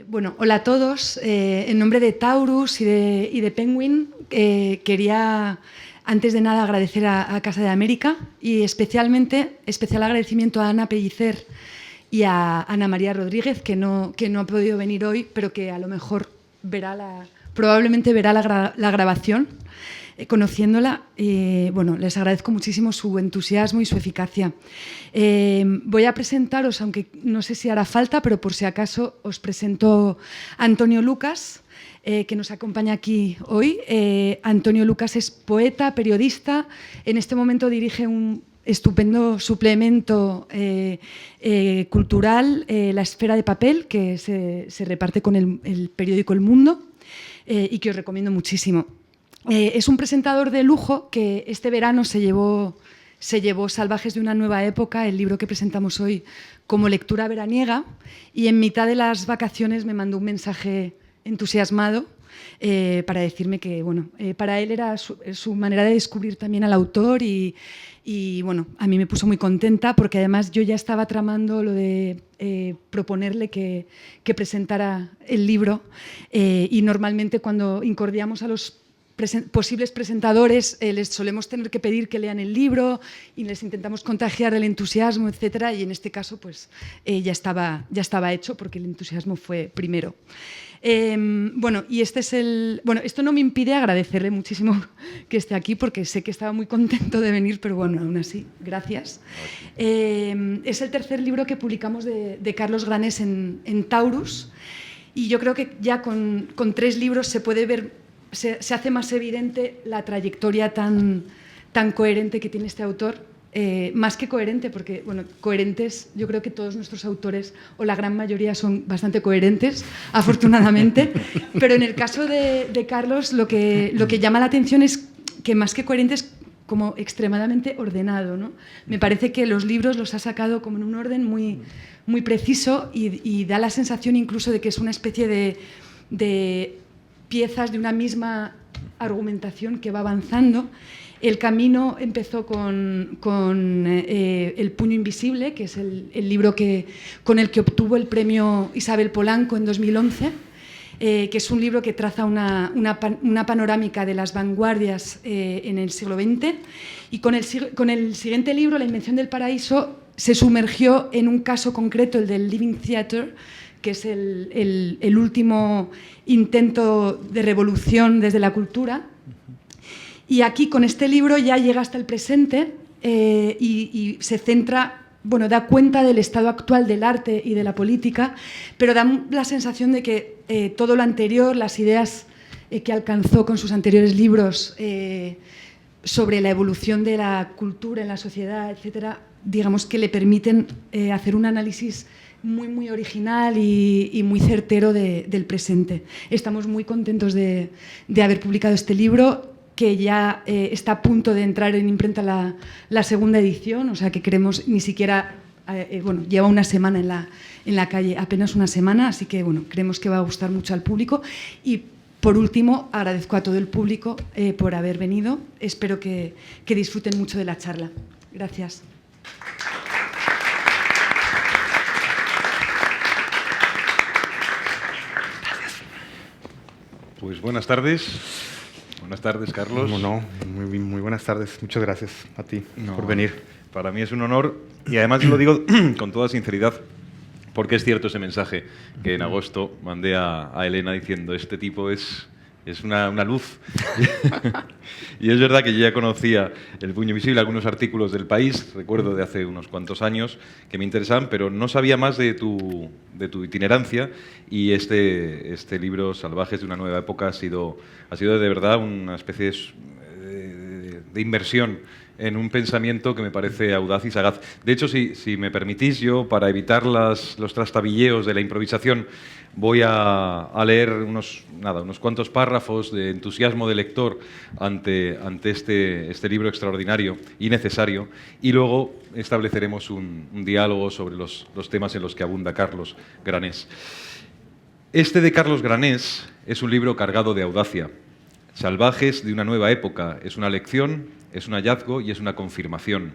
Bueno, hola a todos. En nombre de Taurus y de Penguin, quería, antes de nada, agradecer a Casa de América y especial agradecimiento a Ana Pellicer y a Ana María Rodríguez, que no ha podido venir hoy, pero que a lo mejor probablemente verá la grabación. Conociéndola, bueno, les agradezco muchísimo su entusiasmo y su eficacia. Voy a presentaros, aunque no sé si hará falta, pero por si acaso os presento a Antonio Lucas, que nos acompaña aquí hoy. Antonio Lucas es poeta, periodista, en este momento dirige un estupendo suplemento cultural, La Esfera de Papel, que se reparte con el periódico El Mundo y que os recomiendo muchísimo. Es un presentador de lujo que este verano se llevó Salvajes de una nueva época, el libro que presentamos hoy, como lectura veraniega, y en mitad de las vacaciones me mandó un mensaje entusiasmado para decirme que, bueno, para él era su manera de descubrir también al autor y bueno, a mí me puso muy contenta porque además yo ya estaba tramando lo de proponerle que presentara el libro y normalmente cuando incordiamos a los posibles presentadores les solemos tener que pedir que lean el libro y les intentamos contagiar el entusiasmo, etcétera, y en este caso pues ya estaba hecho porque el entusiasmo fue primero. Bueno, y esto no me impide agradecerle muchísimo que esté aquí porque sé que estaba muy contento de venir, pero bueno, aún así, gracias. Es el tercer libro que publicamos de Carlos Granés en Taurus y yo creo que ya con 3 libros se puede ver, se hace más evidente la trayectoria tan coherente que tiene este autor, más que coherente, porque bueno, coherentes, yo creo que todos nuestros autores, o la gran mayoría, son bastante coherentes, afortunadamente, pero en el caso de Carlos lo que llama la atención es que más que coherente es como extremadamente ordenado, ¿no? Me parece que los libros los ha sacado como en un orden muy, muy preciso y da la sensación incluso de que es una especie de piezas de una misma argumentación que va avanzando. El camino empezó con El puño invisible, que es el libro con el que obtuvo el premio Isabel Polanco en 2011, que es un libro que traza una panorámica de las vanguardias en el siglo XX. Y con el siguiente libro, La invención del paraíso, se sumergió en un caso concreto, el del Living Theatre, que es el último intento de revolución desde la cultura. Y aquí, con este libro, ya llega hasta el presente y se centra, bueno, da cuenta del estado actual del arte y de la política, pero da la sensación de que todo lo anterior, las ideas que alcanzó con sus anteriores libros sobre la evolución de la cultura en la sociedad, etcétera, digamos que le permiten hacer un análisis muy, muy original y muy certero del presente. Estamos muy contentos de haber publicado este libro, que ya está a punto de entrar en imprenta la segunda edición, o sea que queremos, ni siquiera, bueno, lleva una semana en la calle, apenas una semana, así que bueno, creemos que va a gustar mucho al público. Y por último, agradezco a todo el público por haber venido. Espero que disfruten mucho de la charla. Gracias. Pues buenas tardes. Buenas tardes, Carlos. No, muy buenas tardes. Muchas gracias a ti por venir. Para mí es un honor y además lo digo con toda sinceridad porque es cierto ese mensaje que en agosto mandé a Elena diciendo este tipo es una luz. Y es verdad que yo ya conocía El puño invisible, algunos artículos del País, recuerdo de hace unos cuantos años, que me interesaban, pero no sabía más de tu itinerancia y este libro, Salvajes de una nueva época, ha sido de verdad una especie de inmersión en un pensamiento que me parece audaz y sagaz. De hecho, si me permitís, yo, para evitar los trastabilleos de la improvisación, voy a leer unos cuantos párrafos de entusiasmo de lector ante este libro extraordinario y necesario, y luego estableceremos un diálogo sobre los temas en los que abunda Carlos Granés. Este de Carlos Granés es un libro cargado de audacia. Salvajes de una nueva época es una lección, es un hallazgo y es una confirmación.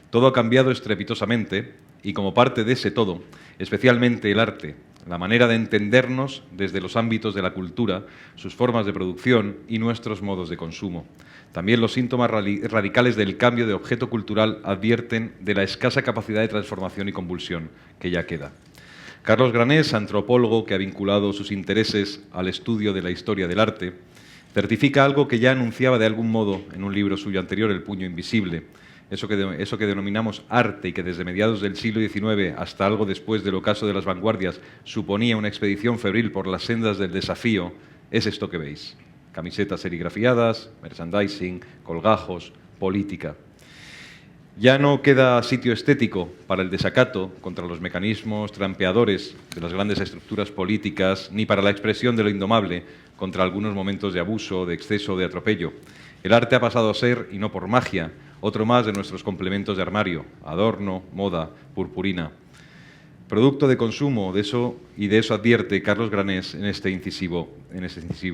Todo ha cambiado estrepitosamente y como parte de ese todo, especialmente el arte, la manera de entendernos desde los ámbitos de la cultura, sus formas de producción y nuestros modos de consumo. También los síntomas radicales del cambio de objeto cultural advierten de la escasa capacidad de transformación y convulsión que ya queda. Carlos Granés, antropólogo que ha vinculado sus intereses al estudio de la historia del arte, certifica algo que ya anunciaba de algún modo en un libro suyo anterior, El puño invisible, eso que denominamos arte y que desde mediados del siglo XIX hasta algo después del ocaso de las vanguardias suponía una expedición febril por las sendas del desafío, es esto que veis. Camisetas serigrafiadas, merchandising, colgajos, política. Ya no queda sitio estético para el desacato contra los mecanismos trampeadores de las grandes estructuras políticas, ni para la expresión de lo indomable contra algunos momentos de abuso, de exceso, de atropello. El arte ha pasado a ser, y no por magia, otro más de nuestros complementos de armario, adorno, moda, purpurina. Producto de consumo, de eso advierte Carlos Granés en este incisivo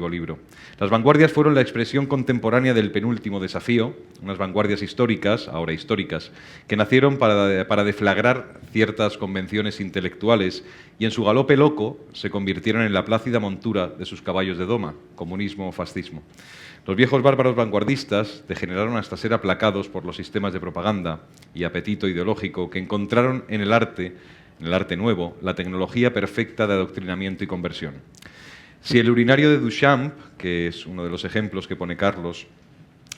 libro. Las vanguardias fueron la expresión contemporánea del penúltimo desafío, unas vanguardias históricas, ahora históricas, que nacieron para deflagrar ciertas convenciones intelectuales y en su galope loco se convirtieron en la plácida montura de sus caballos de doma, comunismo o fascismo. Los viejos bárbaros vanguardistas degeneraron hasta ser aplacados por los sistemas de propaganda y apetito ideológico que encontraron en el arte nuevo, la tecnología perfecta de adoctrinamiento y conversión. Si el urinario de Duchamp, que es uno de los ejemplos que pone Carlos,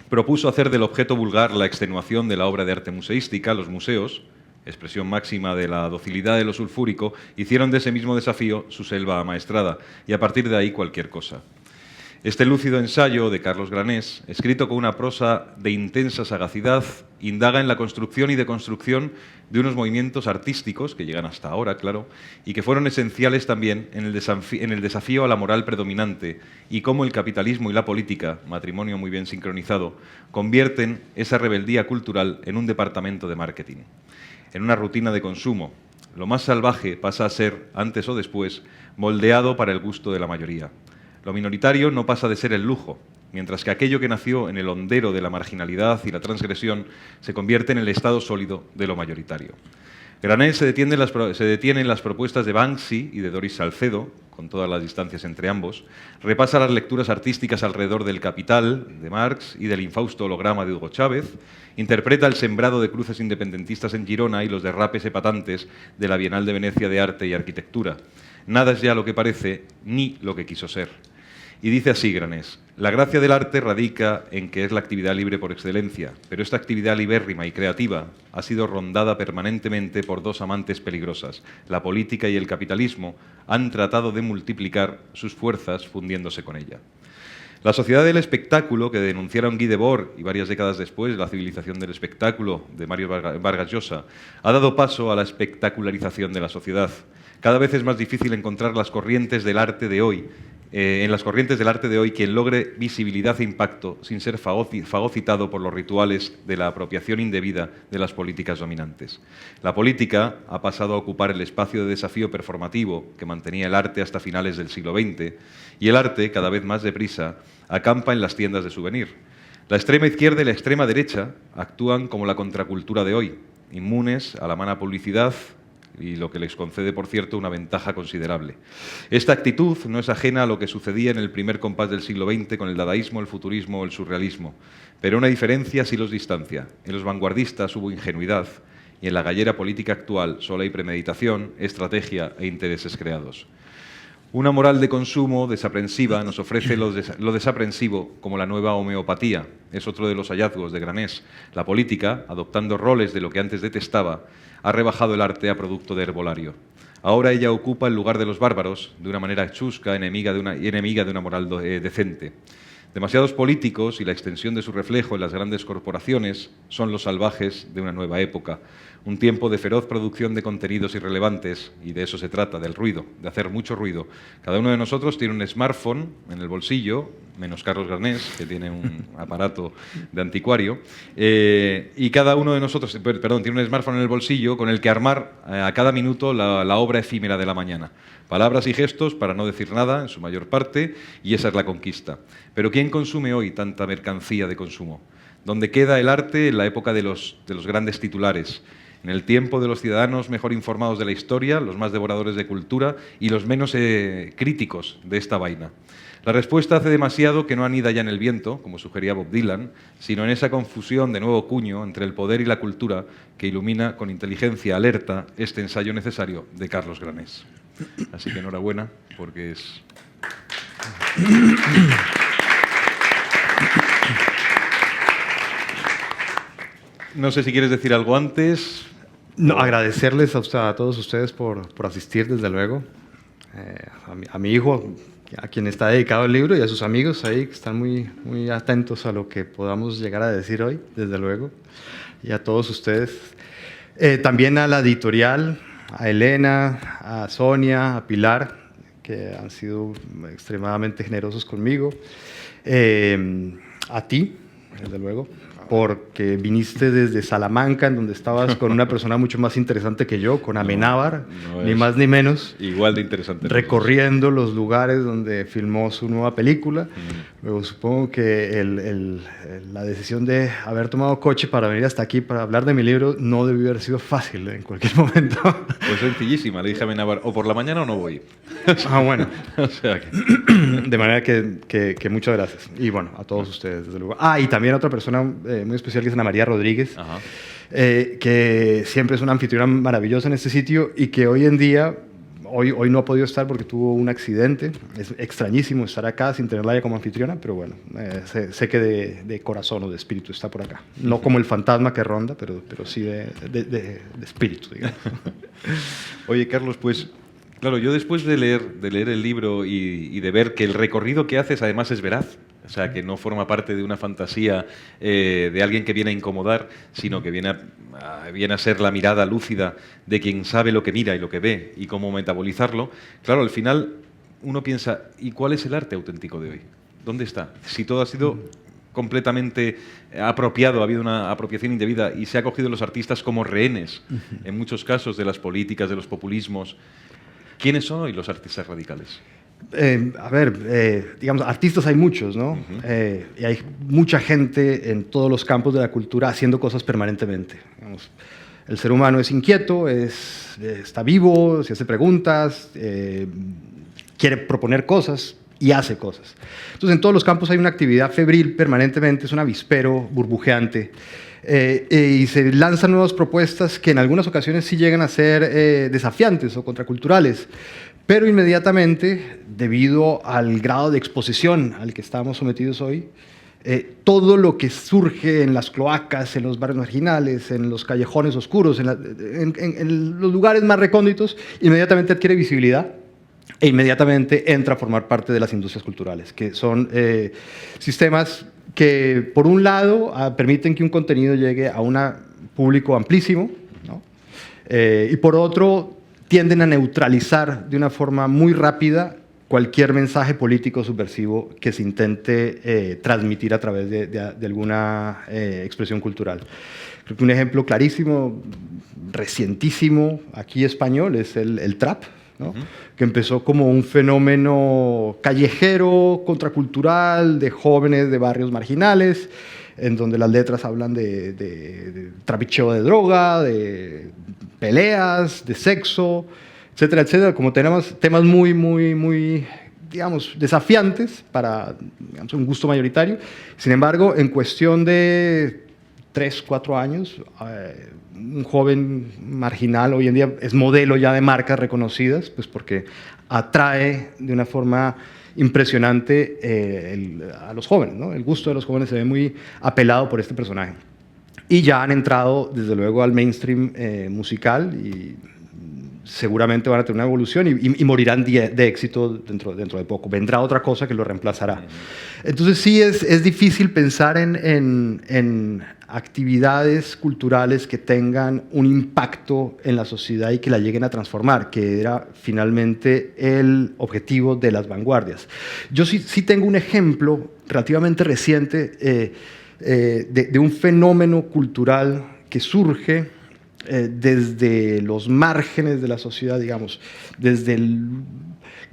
propuso hacer del objeto vulgar la extenuación de la obra de arte museística, los museos, expresión máxima de la docilidad de lo sulfúrico, hicieron de ese mismo desafío su selva amaestrada, y a partir de ahí cualquier cosa. Este lúcido ensayo de Carlos Granés, escrito con una prosa de intensa sagacidad, indaga en la construcción y deconstrucción de unos movimientos artísticos, que llegan hasta ahora, claro, y que fueron esenciales también en el desafío a la moral predominante y cómo el capitalismo y la política, matrimonio muy bien sincronizado, convierten esa rebeldía cultural en un departamento de marketing, en una rutina de consumo. Lo más salvaje pasa a ser, antes o después, moldeado para el gusto de la mayoría. Lo minoritario no pasa de ser el lujo, mientras que aquello que nació en el hondero de la marginalidad y la transgresión se convierte en el estado sólido de lo mayoritario. Granés se detiene en las propuestas de Banksy y de Doris Salcedo, con todas las distancias entre ambos, repasa las lecturas artísticas alrededor del Capital, de Marx, y del infausto holograma de Hugo Chávez, interpreta el sembrado de cruces independentistas en Girona y los derrapes epatantes de la Bienal de Venecia de Arte y Arquitectura. Nada es ya lo que parece, ni lo que quiso ser. Y dice así Granés: la gracia del arte radica en que es la actividad libre por excelencia, pero esta actividad libérrima y creativa ha sido rondada permanentemente por dos amantes peligrosas. La política y el capitalismo han tratado de multiplicar sus fuerzas fundiéndose con ella. La sociedad del espectáculo, que denunciaron Guy Debord y varias décadas después la civilización del espectáculo de Mario Vargas Llosa, ha dado paso a la espectacularización de la sociedad. Cada vez es más difícil encontrar las corrientes del arte de hoy, en las corrientes del arte de hoy quien logre visibilidad e impacto sin ser fagocitado por los rituales de la apropiación indebida de las políticas dominantes. La política ha pasado a ocupar el espacio de desafío performativo que mantenía el arte hasta finales del siglo XX, y el arte, cada vez más deprisa, acampa en las tiendas de souvenir. La extrema izquierda y la extrema derecha actúan como la contracultura de hoy, inmunes a la mala publicidad, y lo que les concede, por cierto, una ventaja considerable. Esta actitud no es ajena a lo que sucedía en el primer compás del siglo XX con el dadaísmo, el futurismo o el surrealismo, pero una diferencia sí los distancia. En los vanguardistas hubo ingenuidad y en la gallera política actual solo hay premeditación, estrategia e intereses creados. Una moral de consumo desaprensiva nos ofrece lo desaprensivo como la nueva homeopatía. Es otro de los hallazgos de Granés. La política, adoptando roles de lo que antes detestaba, ha rebajado el arte a producto de herbolario. Ahora ella ocupa el lugar de los bárbaros de una manera chusca, enemiga de una moral decente. Demasiados políticos y la extensión de su reflejo en las grandes corporaciones son los salvajes de una nueva época, un tiempo de feroz producción de contenidos irrelevantes, y de eso se trata, del ruido, de hacer mucho ruido. Cada uno de nosotros tiene un smartphone en el bolsillo, menos Carlos Granés, que tiene un aparato de anticuario, y cada uno de nosotros, tiene un smartphone en el bolsillo con el que armar a cada minuto la obra efímera de la mañana. Palabras y gestos para no decir nada, en su mayor parte, y esa es la conquista. Pero ¿quién consume hoy tanta mercancía de consumo? ¿Dónde queda el arte en la época de los grandes titulares? en el tiempo de los ciudadanos mejor informados de la historia, los más devoradores de cultura y los menos críticos de esta vaina. La respuesta hace demasiado que no anida ya en el viento, como sugería Bob Dylan, sino en esa confusión de nuevo cuño entre el poder y la cultura que ilumina con inteligencia alerta este ensayo necesario de Carlos Granés. Así que enhorabuena, porque es... No sé si quieres decir algo antes. No, agradecerles a todos ustedes por asistir, desde luego. A mi hijo, a quien está dedicado el libro, y a sus amigos ahí que están muy, muy atentos a lo que podamos llegar a decir hoy, desde luego. Y a todos ustedes. También a la editorial, a Elena, a Sonia, a Pilar, que han sido extremadamente generosos conmigo. A ti, desde luego, porque viniste desde Salamanca, en donde estabas con una persona mucho más interesante que yo, con Amenábar, ni más ni menos. Igual de interesante. Recorriendo los lugares donde filmó su nueva película. Luego supongo que la decisión de haber tomado coche para venir hasta aquí para hablar de mi libro no debió haber sido fácil en cualquier momento. Pues sencillísima, le dije a Amenábar, o por la mañana o no voy. Bueno. O sea que... De manera que muchas gracias. Y bueno, a todos ustedes, desde luego. Y también a otra persona muy especial, que es Ana María Rodríguez, que siempre es una anfitriona maravillosa en este sitio y que hoy en día, hoy no ha podido estar porque tuvo un accidente. Es extrañísimo estar acá sin tenerla ella como anfitriona, pero bueno, sé que de corazón o de espíritu está por acá. No como el fantasma que ronda, pero sí de espíritu, digamos. Oye, Carlos, pues... Claro, yo después de leer el libro y de ver que el recorrido que haces además es veraz, o sea, que no forma parte de una fantasía de alguien que viene a incomodar, sino que viene a ser la mirada lúcida de quien sabe lo que mira y lo que ve y cómo metabolizarlo. Claro, al final uno piensa, ¿y cuál es el arte auténtico de hoy? ¿Dónde está? Si todo ha sido completamente apropiado, ha habido una apropiación indebida y se ha cogido a los artistas como rehenes, en muchos casos, de las políticas, de los populismos. ¿Quiénes son hoy los artistas radicales? Digamos, artistas hay muchos, ¿no? Y hay mucha gente en todos los campos de la cultura haciendo cosas permanentemente. Digamos, el ser humano es inquieto, está vivo, se hace preguntas, quiere proponer cosas y hace cosas. Entonces, en todos los campos hay una actividad febril permanentemente, es un avispero burbujeante. Y se lanzan nuevas propuestas que en algunas ocasiones sí llegan a ser desafiantes o contraculturales, pero inmediatamente, debido al grado de exposición al que estamos sometidos hoy, todo lo que surge en las cloacas, en los barrios marginales, en los callejones oscuros, en los lugares más recónditos, inmediatamente adquiere visibilidad e inmediatamente entra a formar parte de las industrias culturales, que son sistemas que, por un lado, permiten que un contenido llegue a un público amplísimo, ¿no? Y por otro, tienden a neutralizar de una forma muy rápida cualquier mensaje político subversivo que se intente transmitir a través de alguna expresión cultural. Creo que un ejemplo clarísimo, recientísimo, aquí español, es el trap, ¿no? Que empezó como un fenómeno callejero, contracultural, de jóvenes de barrios marginales, en donde las letras hablan de trapicheo de droga, de peleas, de sexo, etcétera, etcétera, como tenemos temas muy, muy, muy, digamos, desafiantes para, digamos, un gusto mayoritario. Sin embargo, en cuestión de 3, 4 años, un joven marginal hoy en día es modelo ya de marcas reconocidas, pues porque atrae de una forma impresionante a los jóvenes, ¿no? El gusto de los jóvenes se ve muy apelado por este personaje. Y ya han entrado, desde luego, al mainstream musical y seguramente van a tener una evolución y morirán de éxito dentro de poco. Vendrá otra cosa que lo reemplazará. Entonces sí es difícil pensar en actividades culturales que tengan un impacto en la sociedad y que la lleguen a transformar, que era finalmente el objetivo de las vanguardias. Yo sí tengo un ejemplo relativamente reciente de un fenómeno cultural que surge desde los márgenes de la sociedad, digamos, desde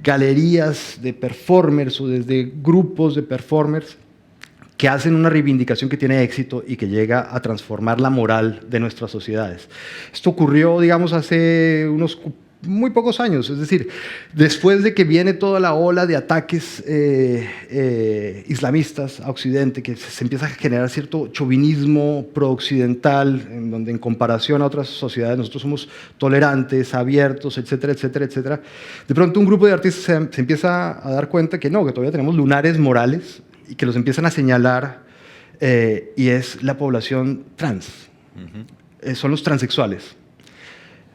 galerías de performers o desde grupos de performers que hacen una reivindicación que tiene éxito y que llega a transformar la moral de nuestras sociedades. Esto ocurrió, digamos, hace unos muy pocos años, es decir, después de que viene toda la ola de ataques islamistas a Occidente, que se empieza a generar cierto chauvinismo pro-occidental, en donde en comparación a otras sociedades nosotros somos tolerantes, abiertos, etcétera, etcétera, etcétera. De pronto un grupo de artistas se empieza a dar cuenta que no, que todavía tenemos lunares morales y que los empiezan a señalar, y es la población trans, son los transexuales.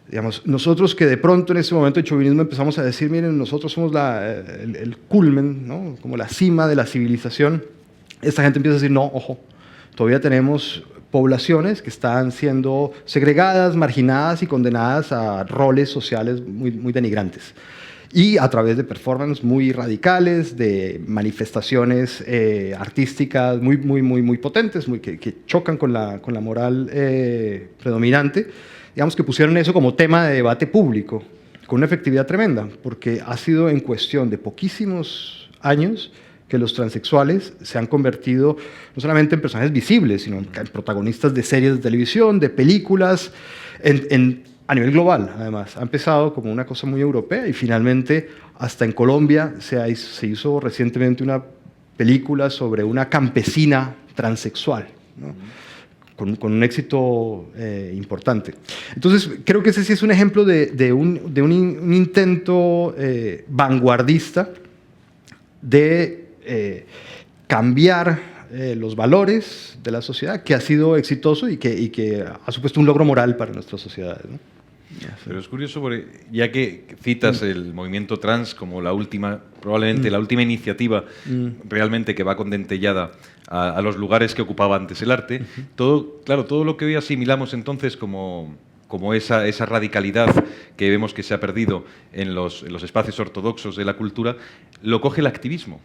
Digamos, nosotros que de pronto en ese momento de chauvinismo empezamos a decir, miren, nosotros somos el culmen, ¿no? Como la cima de la civilización, esta gente empieza a decir, no, ojo, todavía tenemos poblaciones que están siendo segregadas, marginadas y condenadas a roles sociales muy, muy denigrantes. Y a través de performances muy radicales, de manifestaciones artísticas muy, muy, muy, muy potentes, que chocan con la moral predominante, digamos que pusieron eso como tema de debate público, con una efectividad tremenda, porque ha sido en cuestión de poquísimos años que los transexuales se han convertido no solamente en personajes visibles, sino en protagonistas de series de televisión, de películas, a nivel global, además. Ha empezado como una cosa muy europea y finalmente hasta en Colombia se hizo recientemente una película sobre una campesina transexual, ¿no? Con un éxito importante. Entonces, creo que ese sí es un ejemplo de un intento vanguardista de cambiar los valores de la sociedad, que ha sido exitoso y que ha supuesto un logro moral para nuestras sociedades, ¿no? Pero es curioso, porque ya que citas el movimiento trans como la última, probablemente la última iniciativa realmente que va condentellada a los lugares que ocupaba antes el arte, todo lo que hoy asimilamos entonces como esa radicalidad que vemos que se ha perdido en los espacios ortodoxos de la cultura, lo coge el activismo,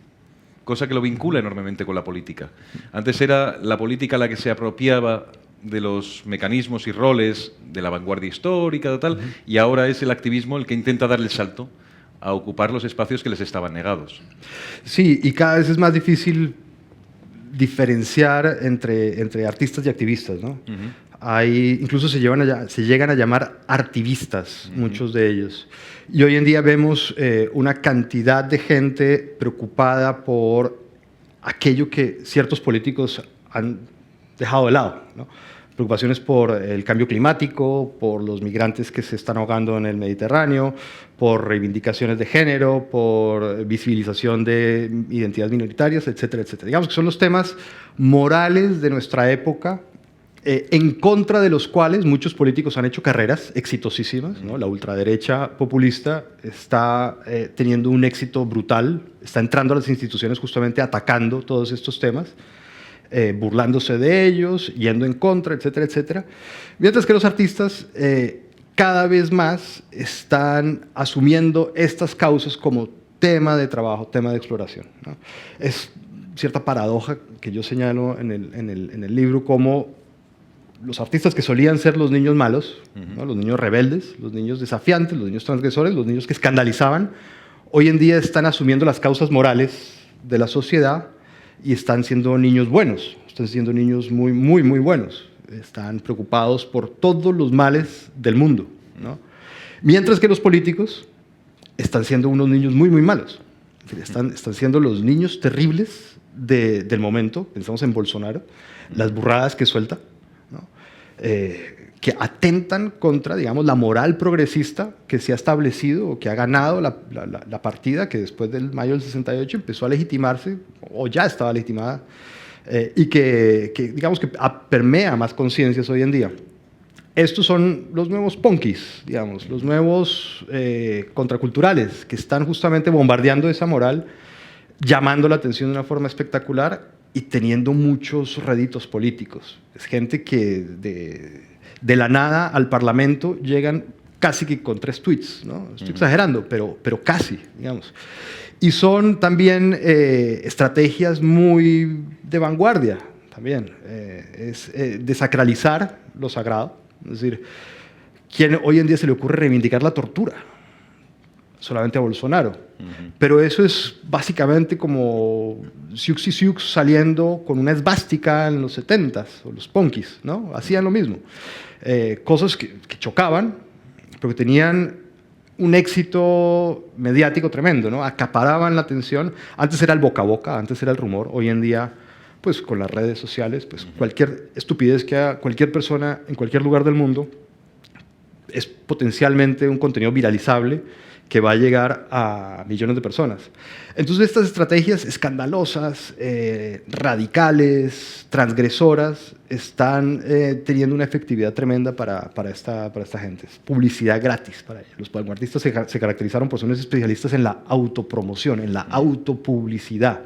cosa que lo vincula enormemente con la política. Antes era la política la que se apropiaba de los mecanismos y roles de la vanguardia histórica, tal, y ahora es el activismo el que intenta darle el salto a ocupar los espacios que les estaban negados. Sí, y cada vez es más difícil diferenciar entre artistas y activistas, ¿no? Incluso se llegan a llamar artivistas, muchos de ellos. Y hoy en día vemos una cantidad de gente preocupada por aquello que ciertos políticos han dejado de lado, ¿no? Preocupaciones por el cambio climático, por los migrantes que se están ahogando en el Mediterráneo, por reivindicaciones de género, por visibilización de identidades minoritarias, etcétera, etcétera. Digamos que son los temas morales de nuestra época, en contra de los cuales muchos políticos han hecho carreras exitosísimas, ¿no? La ultraderecha populista está teniendo un éxito brutal, está entrando a las instituciones justamente atacando todos estos temas, burlándose de ellos, yendo en contra, etcétera, etcétera. Mientras que los artistas cada vez más están asumiendo estas causas como tema de trabajo, tema de exploración, ¿no? Es cierta paradoja que yo señalo en el libro, como los artistas que solían ser los niños malos, ¿no? Los niños rebeldes, los niños desafiantes, los niños transgresores, los niños que escandalizaban, hoy en día están asumiendo las causas morales de la sociedad y están siendo niños buenos, están siendo niños muy, muy, muy buenos. Están preocupados por todos los males del mundo, ¿no? Mientras que los políticos están siendo unos niños muy, muy malos. Están siendo los niños terribles del momento. Pensamos en Bolsonaro, las burradas que suelta, ¿no? Que atentan contra, digamos, la moral progresista que se ha establecido o que ha ganado la partida que después del mayo del 68 empezó a legitimarse, o ya estaba legitimada, y que digamos que permea más conciencias hoy en día. Estos son los nuevos punkis, digamos, los nuevos contraculturales que están justamente bombardeando esa moral, llamando la atención de una forma espectacular y teniendo muchos réditos políticos. Es gente que de la nada al Parlamento llegan casi que con 3 tweets, ¿no? Estoy exagerando, pero casi, digamos. Y son también estrategias muy de vanguardia, también. Es desacralizar lo sagrado. Es decir, ¿quién hoy en día se le ocurre reivindicar la tortura? Solamente a Bolsonaro. Pero eso es básicamente como Siouxsie Sioux saliendo con una esvástica en los 70s, o los punkis, ¿no? Hacían lo mismo. Cosas que chocaban, pero que tenían un éxito mediático tremendo, ¿no? Acaparaban la atención. Antes era el boca a boca, antes era el rumor. Hoy en día, pues con las redes sociales, pues cualquier estupidez que haga cualquier persona en cualquier lugar del mundo es potencialmente un contenido viralizable que va a llegar a millones de personas. Entonces estas estrategias escandalosas, radicales, transgresoras, están teniendo una efectividad tremenda para esta gente. Es publicidad gratis para ellos. Los vanguardistas se caracterizaron por ser unos especialistas en la autopromoción, en la autopublicidad.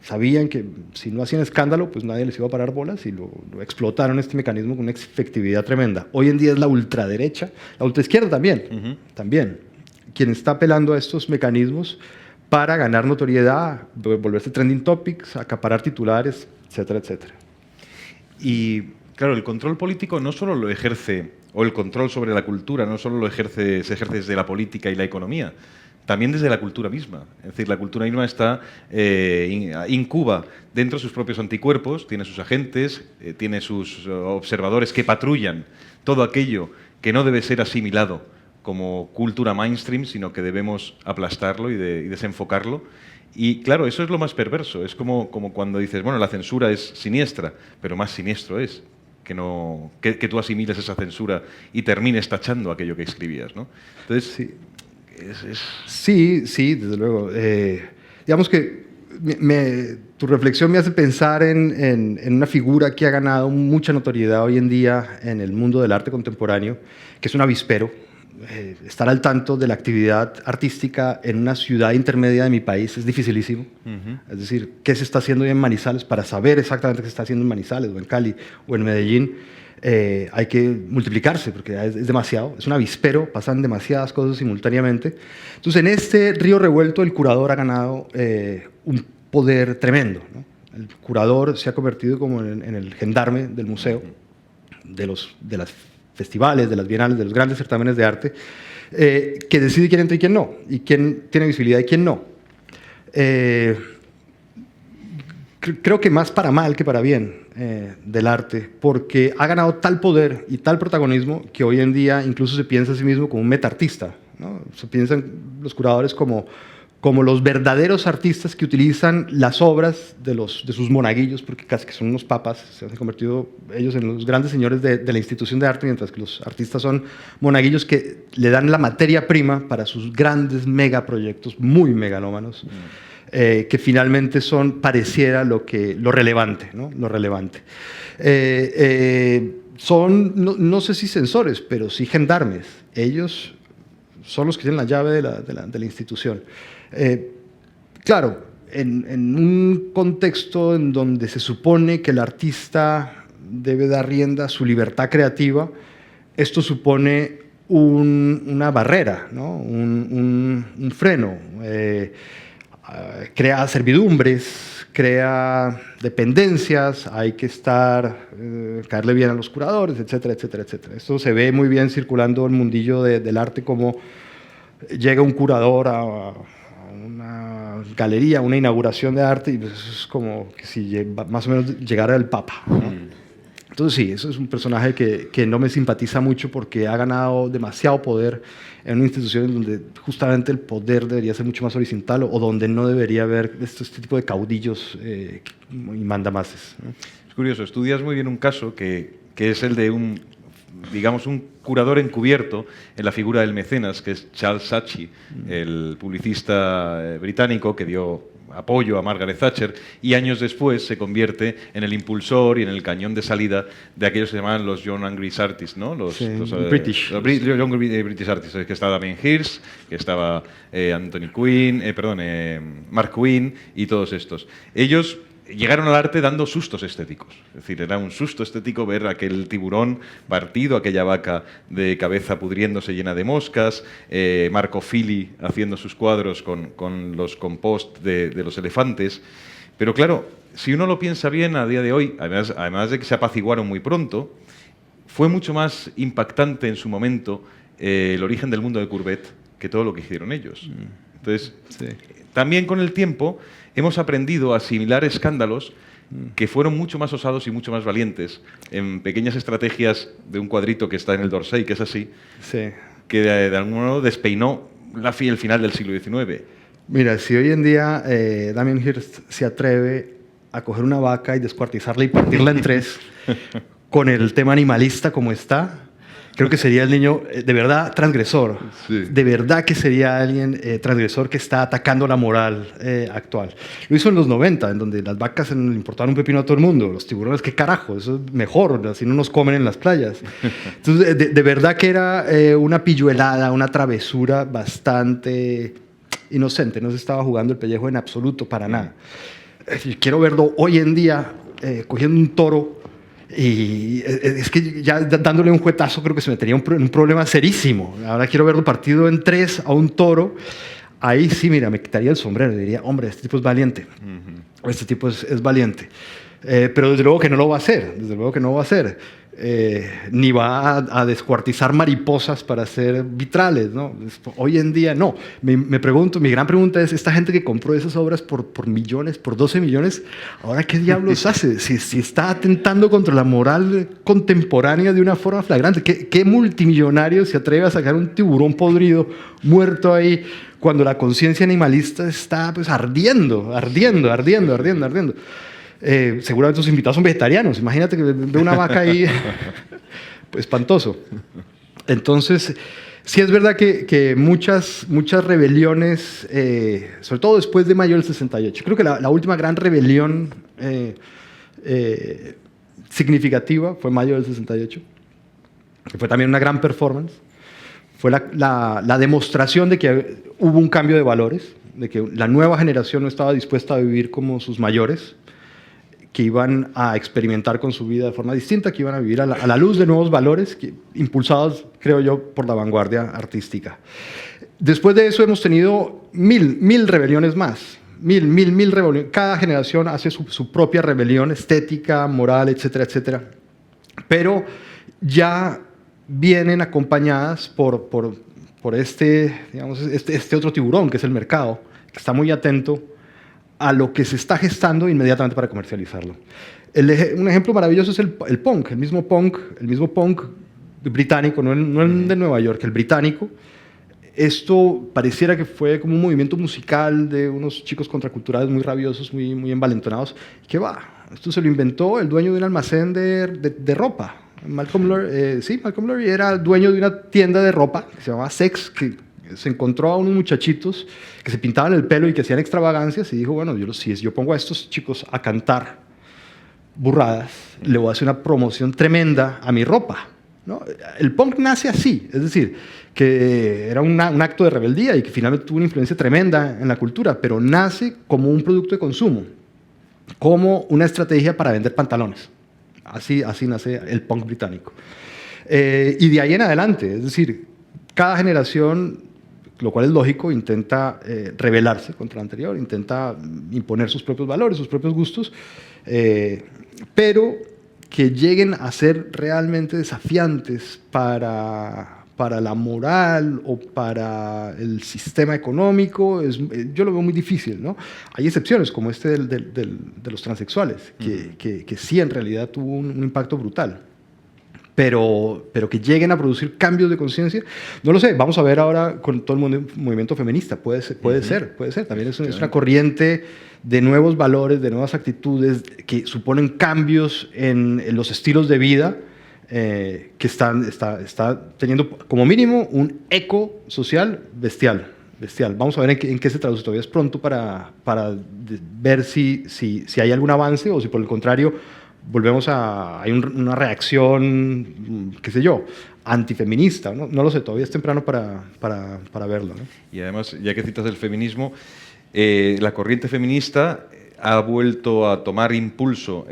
Sabían que si no hacían escándalo, pues nadie les iba a parar bolas y lo explotaron este mecanismo con una efectividad tremenda. Hoy en día es la ultraderecha, la ultraizquierda también, también, quien está apelando a estos mecanismos para ganar notoriedad, volverse trending topics, acaparar titulares, etcétera, etcétera. Y claro, el control político no solo lo ejerce, o el control sobre la cultura, no solo se ejerce desde la política y la economía, también desde la cultura misma. Es decir, la cultura misma incuba dentro de sus propios anticuerpos, tiene sus agentes, tiene sus observadores que patrullan todo aquello que no debe ser asimilado como cultura mainstream, sino que debemos aplastarlo y desenfocarlo. Y claro, eso es lo más perverso. Es como cuando dices, bueno, la censura es siniestra, pero más siniestro es que tú asimiles esa censura y termines tachando aquello que escribías, ¿no? Entonces, sí. Sí, desde luego. Digamos que tu reflexión me hace pensar en una figura que ha ganado mucha notoriedad hoy en día en el mundo del arte contemporáneo, que es un avispero. Estar al tanto de la actividad artística en una ciudad intermedia de mi país es dificilísimo. Es decir, qué se está haciendo hoy en Manizales para saber exactamente qué se está haciendo en Manizales o en Cali o en Medellín. Hay que multiplicarse porque es demasiado, es un avispero, pasan demasiadas cosas simultáneamente. Entonces, en este río revuelto, el curador ha ganado un poder tremendo, ¿no? El curador se ha convertido como en el gendarme del museo, de los festivales, de las bienales, de los grandes certámenes de arte, que decide quién entra y quién no, y quién tiene visibilidad y quién no. Creo que más para mal que para bien del arte, porque ha ganado tal poder y tal protagonismo que hoy en día incluso se piensa a sí mismo como un metaartista, ¿no? Se piensan los curadores como los verdaderos artistas que utilizan las obras de sus monaguillos, porque casi que son unos papas, se han convertido ellos en los grandes señores de la institución de arte, mientras que los artistas son monaguillos que le dan la materia prima para sus grandes megaproyectos, muy megalómanos. Que finalmente pareciera lo relevante, ¿no? Lo relevante. Son, no sé si censores, pero sí gendarmes. Ellos son los que tienen la llave de la institución. Claro, en un contexto en donde se supone que el artista debe dar rienda a su libertad creativa, esto supone una barrera, ¿no? un freno. Crea servidumbres, crea dependencias, hay que caerle bien a los curadores, etcétera, etcétera, etcétera. Esto se ve muy bien circulando en el mundillo del arte, como llega un curador a una galería, una inauguración de arte, y pues eso es como que si más o menos llegara el Papa, ¿no? Entonces sí, eso es un personaje que no me simpatiza mucho porque ha ganado demasiado poder en una institución donde justamente el poder debería ser mucho más horizontal o donde no debería haber este tipo de caudillos y mandamases, ¿no? Es curioso, estudias muy bien un caso que es el de un curador encubierto en la figura del mecenas, que es Charles Saatchi, el publicista británico que dio apoyo a Margaret Thatcher y años después se convierte en el impulsor y en el cañón de salida de aquellos que se llaman los Young Angry Artists, ¿no? Los British Artists, que estaba Damien Hirst, que estaba Mark Quinn y todos estos. Ellos llegaron al arte dando sustos estéticos. Es decir, era un susto estético ver aquel tiburón partido, aquella vaca de cabeza pudriéndose llena de moscas, Marco Fili haciendo sus cuadros con los compost de los elefantes. Pero claro, si uno lo piensa bien a día de hoy, además de que se apaciguaron muy pronto, fue mucho más impactante en su momento el origen del mundo de Courbet que todo lo que hicieron ellos. Entonces, Sí. también con el tiempo hemos aprendido a asimilar escándalos que fueron mucho más osados y mucho más valientes en pequeñas estrategias de un cuadrito que está en el dorsey, que es así, Sí. que de algún modo despeinó el final del siglo XIX. Mira, si hoy en día Damien Hirst se atreve a coger una vaca y descuartizarla y partirla en tres con el tema animalista como está, creo que sería el niño de verdad transgresor. Sí. De verdad que sería alguien transgresor que está atacando la moral actual. Lo hizo en los 90, en donde las vacas le importaban un pepino a todo el mundo. Los tiburones, qué carajo, eso es mejor, así no nos comen en las playas. Entonces, de verdad que era una pilluelada, una travesura bastante inocente. No se estaba jugando el pellejo en absoluto, para nada. Quiero verlo hoy en día cogiendo un toro. Y es que ya dándole un juetazo creo que se metería en un problema serísimo. Ahora quiero verlo partido en tres a un toro. Ahí sí, mira, me quitaría el sombrero y diría, hombre, este tipo es valiente. Este tipo es valiente. Pero desde luego que no lo va a hacer. Desde luego que no va a hacer. Ni va a descuartizar mariposas para hacer vitrales, ¿no? Hoy en día no. Me pregunto, mi gran pregunta es, esta gente que compró esas obras por millones, por 12 millones, ¿ahora qué diablos hace? Si está atentando contra la moral contemporánea de una forma flagrante. ¿Qué multimillonario se atreve a sacar un tiburón podrido, muerto ahí, cuando la conciencia animalista está pues ardiendo? Seguramente sus invitados son vegetarianos. Imagínate que ve una vaca ahí, pues espantoso. Entonces, sí es verdad que muchas rebeliones, sobre todo después de mayo del 68, creo que la última gran rebelión significativa fue mayo del 68, que fue también una gran performance. Fue la demostración de que hubo un cambio de valores, de que la nueva generación no estaba dispuesta a vivir como sus mayores, que iban a experimentar con su vida de forma distinta, que iban a vivir a la luz de nuevos valores, impulsados, creo yo, por la vanguardia artística. Después de eso hemos tenido mil rebeliones más, mil rebeliones. Cada generación hace su propia rebelión estética, moral, etcétera, etcétera. Pero ya vienen acompañadas por este otro tiburón, que es el mercado, que está muy atento a lo que se está gestando inmediatamente para comercializarlo. Un ejemplo maravilloso es el punk, el mismo punk británico, no el de Nueva York, el británico. Esto pareciera que fue como un movimiento musical de unos chicos contraculturales muy rabiosos, muy envalentonados. ¿Qué va? Esto se lo inventó el dueño de un almacén de ropa. Malcolm Lowry era dueño de una tienda de ropa que se llamaba Sex, que se encontró a unos muchachitos que se pintaban el pelo y que hacían extravagancias y dijo, bueno, si yo pongo a estos chicos a cantar burradas, le voy a hacer una promoción tremenda a mi ropa, ¿no? El punk nace así, es decir, que era un acto de rebeldía y que finalmente tuvo una influencia tremenda en la cultura, pero nace como un producto de consumo, como una estrategia para vender pantalones. Así nace el punk británico. Y de ahí en adelante, es decir, cada generación, lo cual es lógico, intenta rebelarse contra la anterior, intenta imponer sus propios valores, sus propios gustos, pero que lleguen a ser realmente desafiantes para la moral o para el sistema económico, yo lo veo muy difícil, ¿no? Hay excepciones, como este de los transexuales, que sí en realidad tuvo un impacto brutal. Pero que lleguen a producir cambios de conciencia, no lo sé. Vamos a ver ahora con todo el movimiento feminista. Puede ser. También es una corriente de nuevos valores, de nuevas actitudes que suponen cambios en los estilos de vida que está teniendo como mínimo un eco social bestial. Vamos a ver en qué se traduce. Todavía es pronto para ver si hay algún avance o si por el contrario hay una reacción, qué sé yo, antifeminista, ¿no? No lo sé, todavía es temprano para verlo, ¿no? Y además, ya que citas el feminismo, la corriente feminista ha vuelto a tomar impulso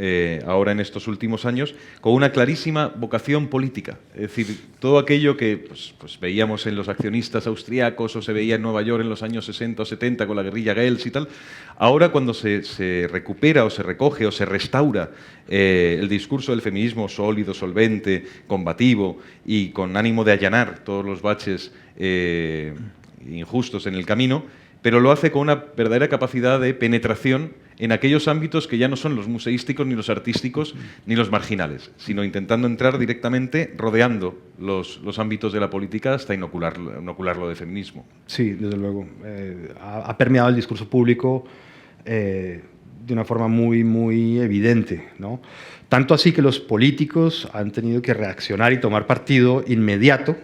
ahora en estos últimos años con una clarísima vocación política. Es decir, todo aquello que pues veíamos en los accionistas austríacos o se veía en Nueva York en los años 60 o 70 con la guerrilla Goebbels y tal, ahora cuando se recupera o se recoge o se restaura el discurso del feminismo sólido, solvente, combativo y con ánimo de allanar todos los baches injustos en el camino, pero lo hace con una verdadera capacidad de penetración en aquellos ámbitos que ya no son los museísticos, ni los artísticos, ni los marginales, sino intentando entrar directamente, rodeando los ámbitos de la política hasta inocularlo de feminismo. Sí, desde luego. Ha permeado el discurso público de una forma muy, muy evidente, ¿no? Tanto así que los políticos han tenido que reaccionar y tomar partido inmediato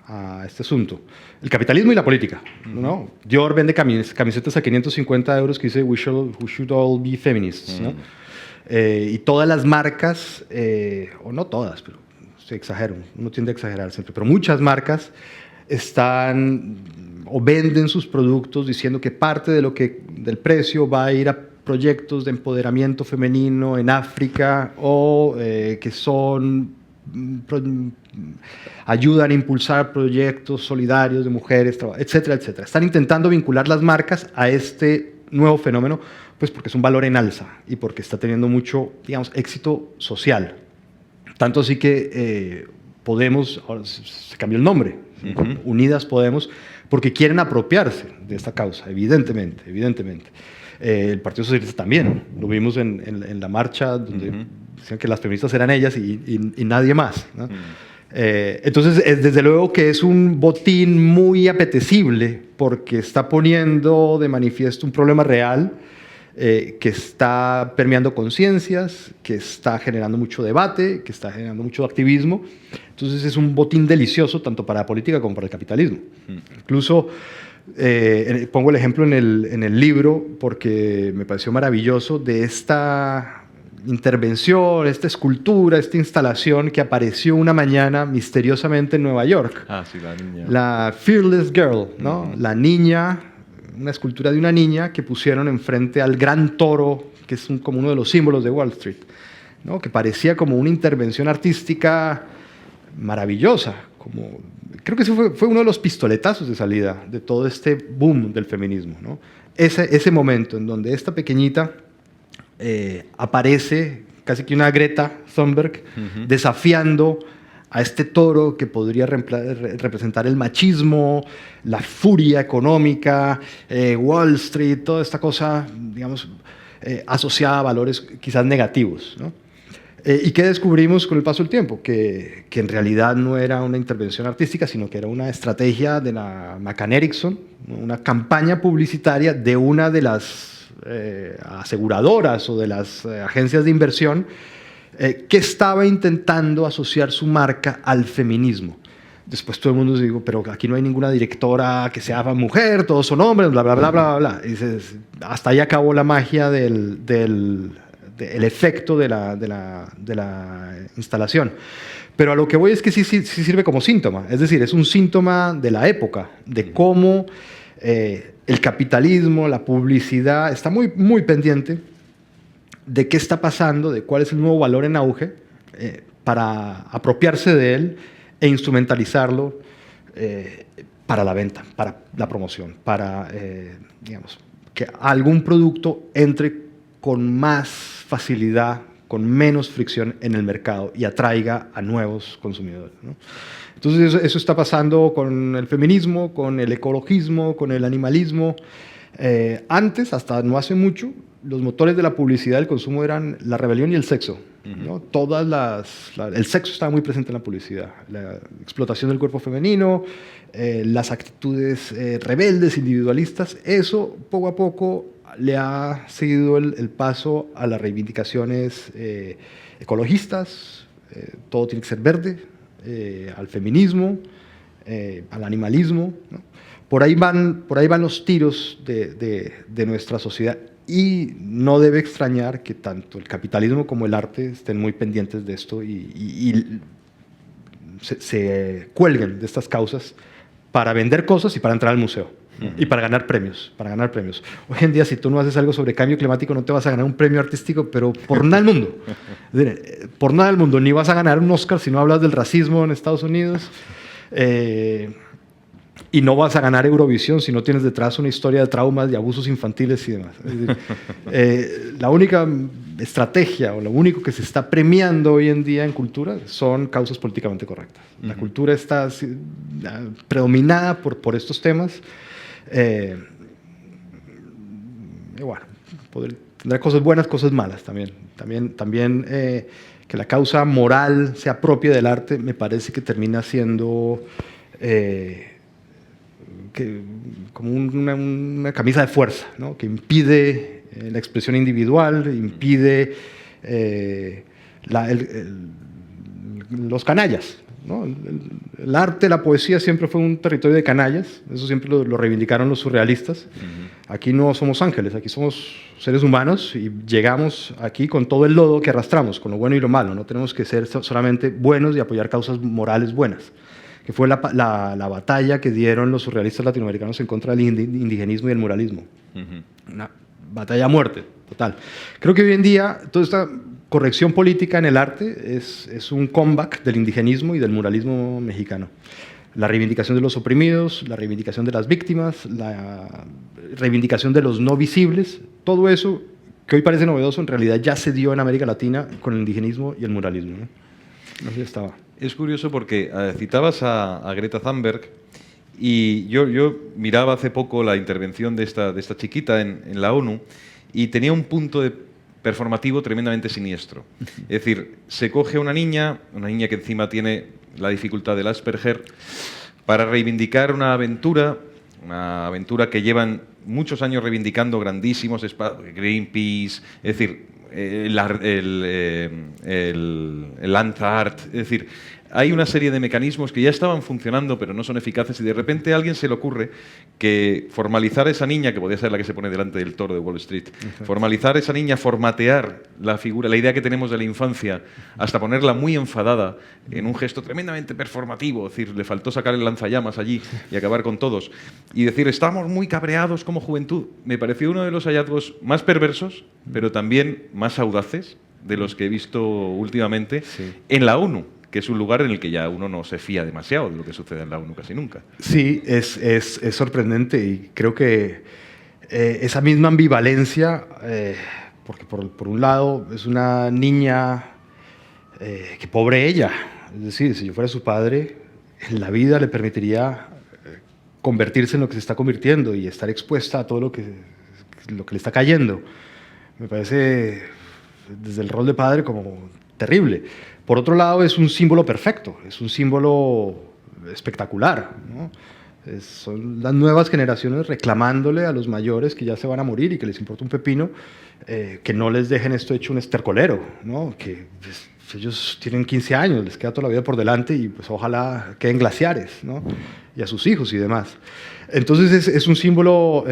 a este asunto. El capitalismo y la política, ¿no? Dior vende camisetas a 550 euros que dice we should all be feminists, ¿no? Y todas las marcas, o no todas, pero se exagero, uno tiende a exagerar siempre, pero muchas marcas están o venden sus productos diciendo que parte del precio va a ir a proyectos de empoderamiento femenino en África o que ayudan a impulsar proyectos solidarios de mujeres, etcétera, etcétera. Están intentando vincular las marcas a este nuevo fenómeno, pues porque es un valor en alza y porque está teniendo mucho, digamos, éxito social. Tanto así que Podemos, ahora se cambió el nombre, Unidas Podemos, porque quieren apropiarse de esta causa, evidentemente. El Partido Socialista también, lo vimos en la marcha donde decían que las feministas eran ellas y nadie más, ¿no? Entonces, desde luego que es un botín muy apetecible porque está poniendo de manifiesto un problema real que está permeando conciencias, que está generando mucho debate, que está generando mucho activismo. Entonces, es un botín delicioso tanto para la política como para el capitalismo. Incluso pongo el ejemplo en el libro porque me pareció maravilloso de esta intervención, esta escultura, esta instalación que apareció una mañana misteriosamente en Nueva York. Ah, sí, la niña. La Fearless Girl, ¿no? La niña, una escultura de una niña que pusieron enfrente al gran toro, que es como uno de los símbolos de Wall Street, ¿no? Que parecía como una intervención artística maravillosa. Creo que ese fue uno de los pistoletazos de salida de todo este boom del feminismo, ¿no? Ese momento en donde esta pequeñita aparece casi que una Greta Thunberg desafiando a este toro que podría representar el machismo, la furia económica, Wall Street, toda esta cosa, digamos, asociada a valores quizás negativos, ¿no? ¿Y qué descubrimos con el paso del tiempo? Que en realidad no era una intervención artística, sino que era una estrategia de la McCann Erickson, una campaña publicitaria de una de las aseguradoras o de las agencias de inversión que estaba intentando asociar su marca al feminismo. Después todo el mundo se dijo, pero aquí no hay ninguna directora que sea mujer, todos son hombres, bla, bla, bla, bla, bla. Y dices, hasta ahí acabó la magia del efecto de la instalación. Pero a lo que voy es que sí sirve como síntoma. Es decir, es un síntoma de la época, de cómo el capitalismo, la publicidad, está muy, muy pendiente de qué está pasando, de cuál es el nuevo valor en auge, para apropiarse de él e instrumentalizarlo para la venta, para la promoción, para digamos, que algún producto entre con más facilidad, con menos fricción en el mercado y atraiga a nuevos consumidores, ¿no? Entonces eso está pasando con el feminismo, con el ecologismo, con el animalismo. Antes, hasta no hace mucho, los motores de la publicidad del consumo eran la rebelión y el sexo, ¿no? El sexo estaba muy presente en la publicidad, la explotación del cuerpo femenino, las actitudes rebeldes, individualistas. Eso poco a poco le ha seguido el paso a las reivindicaciones ecologistas, todo tiene que ser verde, al feminismo, al animalismo, ¿no? Por ahí van los tiros de nuestra sociedad y no debe extrañar que tanto el capitalismo como el arte estén muy pendientes de esto y se cuelguen de estas causas para vender cosas y para entrar al museo. Y para ganar premios. Hoy en día, si tú no haces algo sobre cambio climático, no te vas a ganar un premio artístico, pero por nada del mundo. Por nada del mundo. Ni vas a ganar un Oscar si no hablas del racismo en Estados Unidos. Y no vas a ganar Eurovisión si no tienes detrás una historia de traumas, de abusos infantiles y demás. Es decir, la única estrategia o lo único que se está premiando hoy en día en cultura son causas políticamente correctas. La cultura está predominada por estos temas. bueno, tendrá cosas buenas, cosas malas también. También que la causa moral sea propia del arte, me parece que termina siendo como una camisa de fuerza, ¿no? Que impide la expresión individual, impide los canallas, ¿no? El arte, la poesía siempre fue un territorio de canallas, eso siempre lo reivindicaron los surrealistas. Aquí no somos ángeles, aquí somos seres humanos y llegamos aquí con todo el lodo que arrastramos, con lo bueno y lo malo. No tenemos que ser solamente buenos y apoyar causas morales buenas, que fue la batalla que dieron los surrealistas latinoamericanos en contra del indigenismo y el muralismo. Una batalla a muerte, total. Creo que hoy en día toda esta corrección política en el arte es un comeback del indigenismo y del muralismo mexicano. La reivindicación de los oprimidos, la reivindicación de las víctimas, la reivindicación de los no visibles, todo eso que hoy parece novedoso, en realidad ya se dio en América Latina con el indigenismo y el muralismo, ¿no? Así estaba. Es curioso porque citabas a Greta Thunberg y yo miraba hace poco la intervención de esta chiquita en la ONU y tenía un punto performativo tremendamente siniestro. Es decir, se coge a una niña que encima tiene la dificultad del Asperger, para reivindicar una aventura que llevan muchos años reivindicando grandísimos Greenpeace, es decir, el Lanzart, es decir, hay una serie de mecanismos que ya estaban funcionando pero no son eficaces y de repente a alguien se le ocurre que formalizar a esa niña, que podría ser la que se pone delante del toro de Wall Street, formalizar a esa niña, formatear la figura, la idea que tenemos de la infancia, hasta ponerla muy enfadada en un gesto tremendamente performativo, es decir, le faltó sacar el lanzallamas allí y acabar con todos, y decir, estamos muy cabreados como juventud, me pareció uno de los hallazgos más perversos, pero también más audaces de los que he visto últimamente en la ONU, que es un lugar en el que ya uno no se fía demasiado de lo que sucede en la ONU casi nunca. Sí, es sorprendente y creo que esa misma ambivalencia, porque por un lado es una niña que pobre ella, es decir, si yo fuera su padre, en la vida le permitiría convertirse en lo que se está convirtiendo y estar expuesta a todo lo que le está cayendo. Me parece, desde el rol de padre, como terrible. Por otro lado, es un símbolo perfecto, es un símbolo espectacular, ¿no? Son las nuevas generaciones reclamándole a los mayores que ya se van a morir y que les importa un pepino, que no les dejen esto hecho un estercolero, ¿no? Que pues, ellos tienen 15 años, les queda toda la vida por delante y pues ojalá queden glaciares, ¿no? Y a sus hijos y demás. Entonces es un símbolo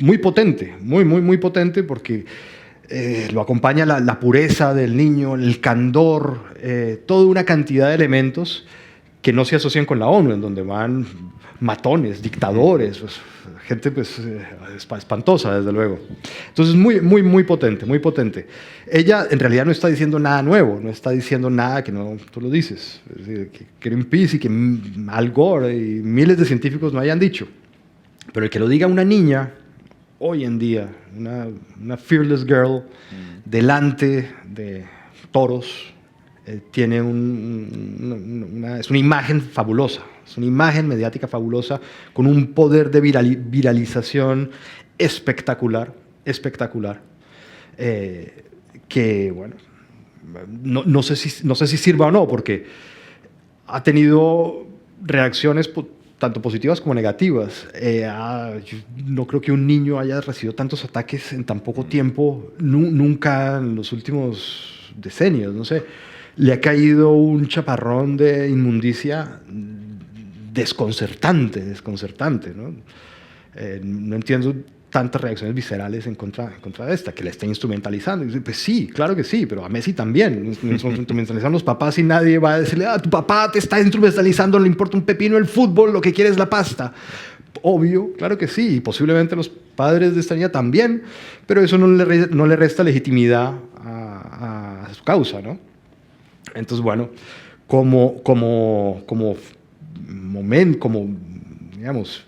muy potente, muy potente porque lo acompaña la pureza del niño, el candor, toda una cantidad de elementos que no se asocian con la ONU, en donde van matones, dictadores, pues, gente pues, espantosa, desde luego. Entonces, muy potente, muy potente. Ella en realidad no está diciendo nada nuevo, no está diciendo nada que no tú lo dices. Es decir, que Greenpeace y que Al Gore y miles de científicos no hayan dicho. Pero el que lo diga una niña, hoy en día, una fearless girl, delante de toros, tiene es una imagen fabulosa, es una imagen mediática fabulosa, con un poder de viralización espectacular, que, bueno, no sé si sirva o no, porque ha tenido reacciones tanto positivas como negativas. Yo no creo que un niño haya recibido tantos ataques en tan poco tiempo, nunca en los últimos decenios, no sé. Le ha caído un chaparrón de inmundicia desconcertante, ¿no? No entiendo tantas reacciones viscerales en contra de esta, que la está instrumentalizando. Y pues sí, claro que sí, pero a Messi también. Instrumentalizan los papás y nadie va a decirle, tu papá te está instrumentalizando, no le importa un pepino el fútbol, lo que quiere es la pasta. Obvio, claro que sí, y posiblemente los padres de esta niña también, pero eso no le resta legitimidad a su causa, ¿no? Entonces, bueno, como digamos,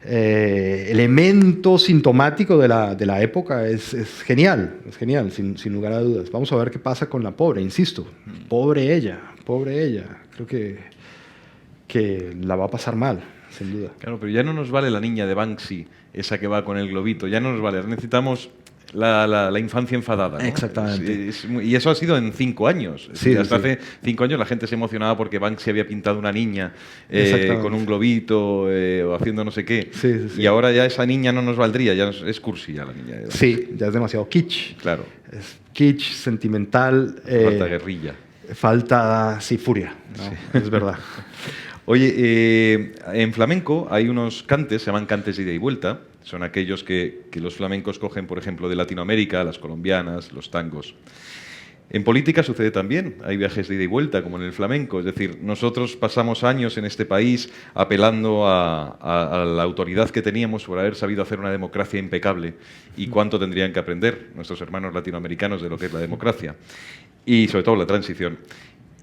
elemento sintomático de la época es genial, sin lugar a dudas. Vamos a ver qué pasa con la pobre, insisto, pobre ella, creo que la va a pasar mal. sin duda. Claro, pero ya no nos vale la niña de Banksy, esa que va con el globito, ya no nos vale, necesitamos la infancia enfadada, ¿no? Exactamente. Y eso ha sido en 5 años. Sí, Hasta sí. hace 5 años la gente se emocionaba porque Banksy había pintado una niña Exactamente. con un globito o haciendo no sé qué. Sí, sí, sí. Y ahora ya esa niña no nos valdría, ya es cursi ya la niña de Banksy. Sí, ya es demasiado kitsch. Claro, Es kitsch, sentimental. falta guerrilla. Falta, sí, furia. ¿No? Es verdad. Oye, en flamenco hay unos cantes, se llaman cantes de ida y vuelta. Son aquellos que los flamencos cogen, por ejemplo, de Latinoamérica, las colombianas, los tangos. En política sucede también, hay viajes de ida y vuelta, como en el flamenco. Es decir, nosotros pasamos años en este país apelando a la autoridad que teníamos por haber sabido hacer una democracia impecable y cuánto tendrían que aprender nuestros hermanos latinoamericanos de lo que es la democracia y sobre todo la transición.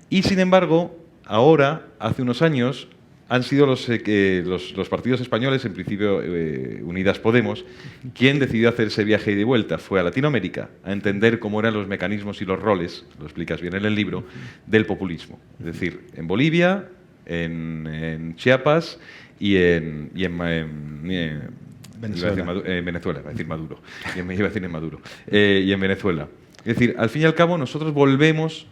Y sin embargo, ahora, hace unos años, han sido los partidos españoles, en principio Unidas Podemos, quien decidió hacer ese viaje de vuelta. Fue a Latinoamérica a entender cómo eran los mecanismos y los roles, lo explicas bien en el libro, del populismo. Es decir, en Bolivia, en Chiapas y en Venezuela, iba a decir Maduro. Iba a decir en Maduro. Y en Venezuela. Es decir, al fin y al cabo, nosotros volvemos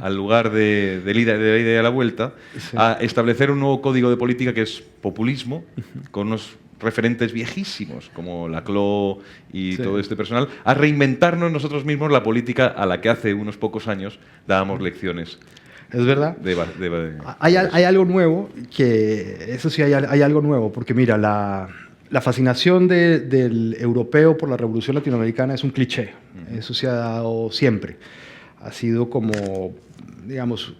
al lugar de la ida y a la vuelta, sí, a establecer un nuevo código de política que es populismo, con unos referentes viejísimos, como Laclau y sí, todo este personal, a reinventarnos nosotros mismos la política a la que hace unos pocos años dábamos lecciones. Es verdad. Hay algo nuevo, eso sí, hay algo nuevo, porque mira, la fascinación del europeo por la revolución latinoamericana es un cliché, eso se ha dado siempre. Ha sido como, digamos,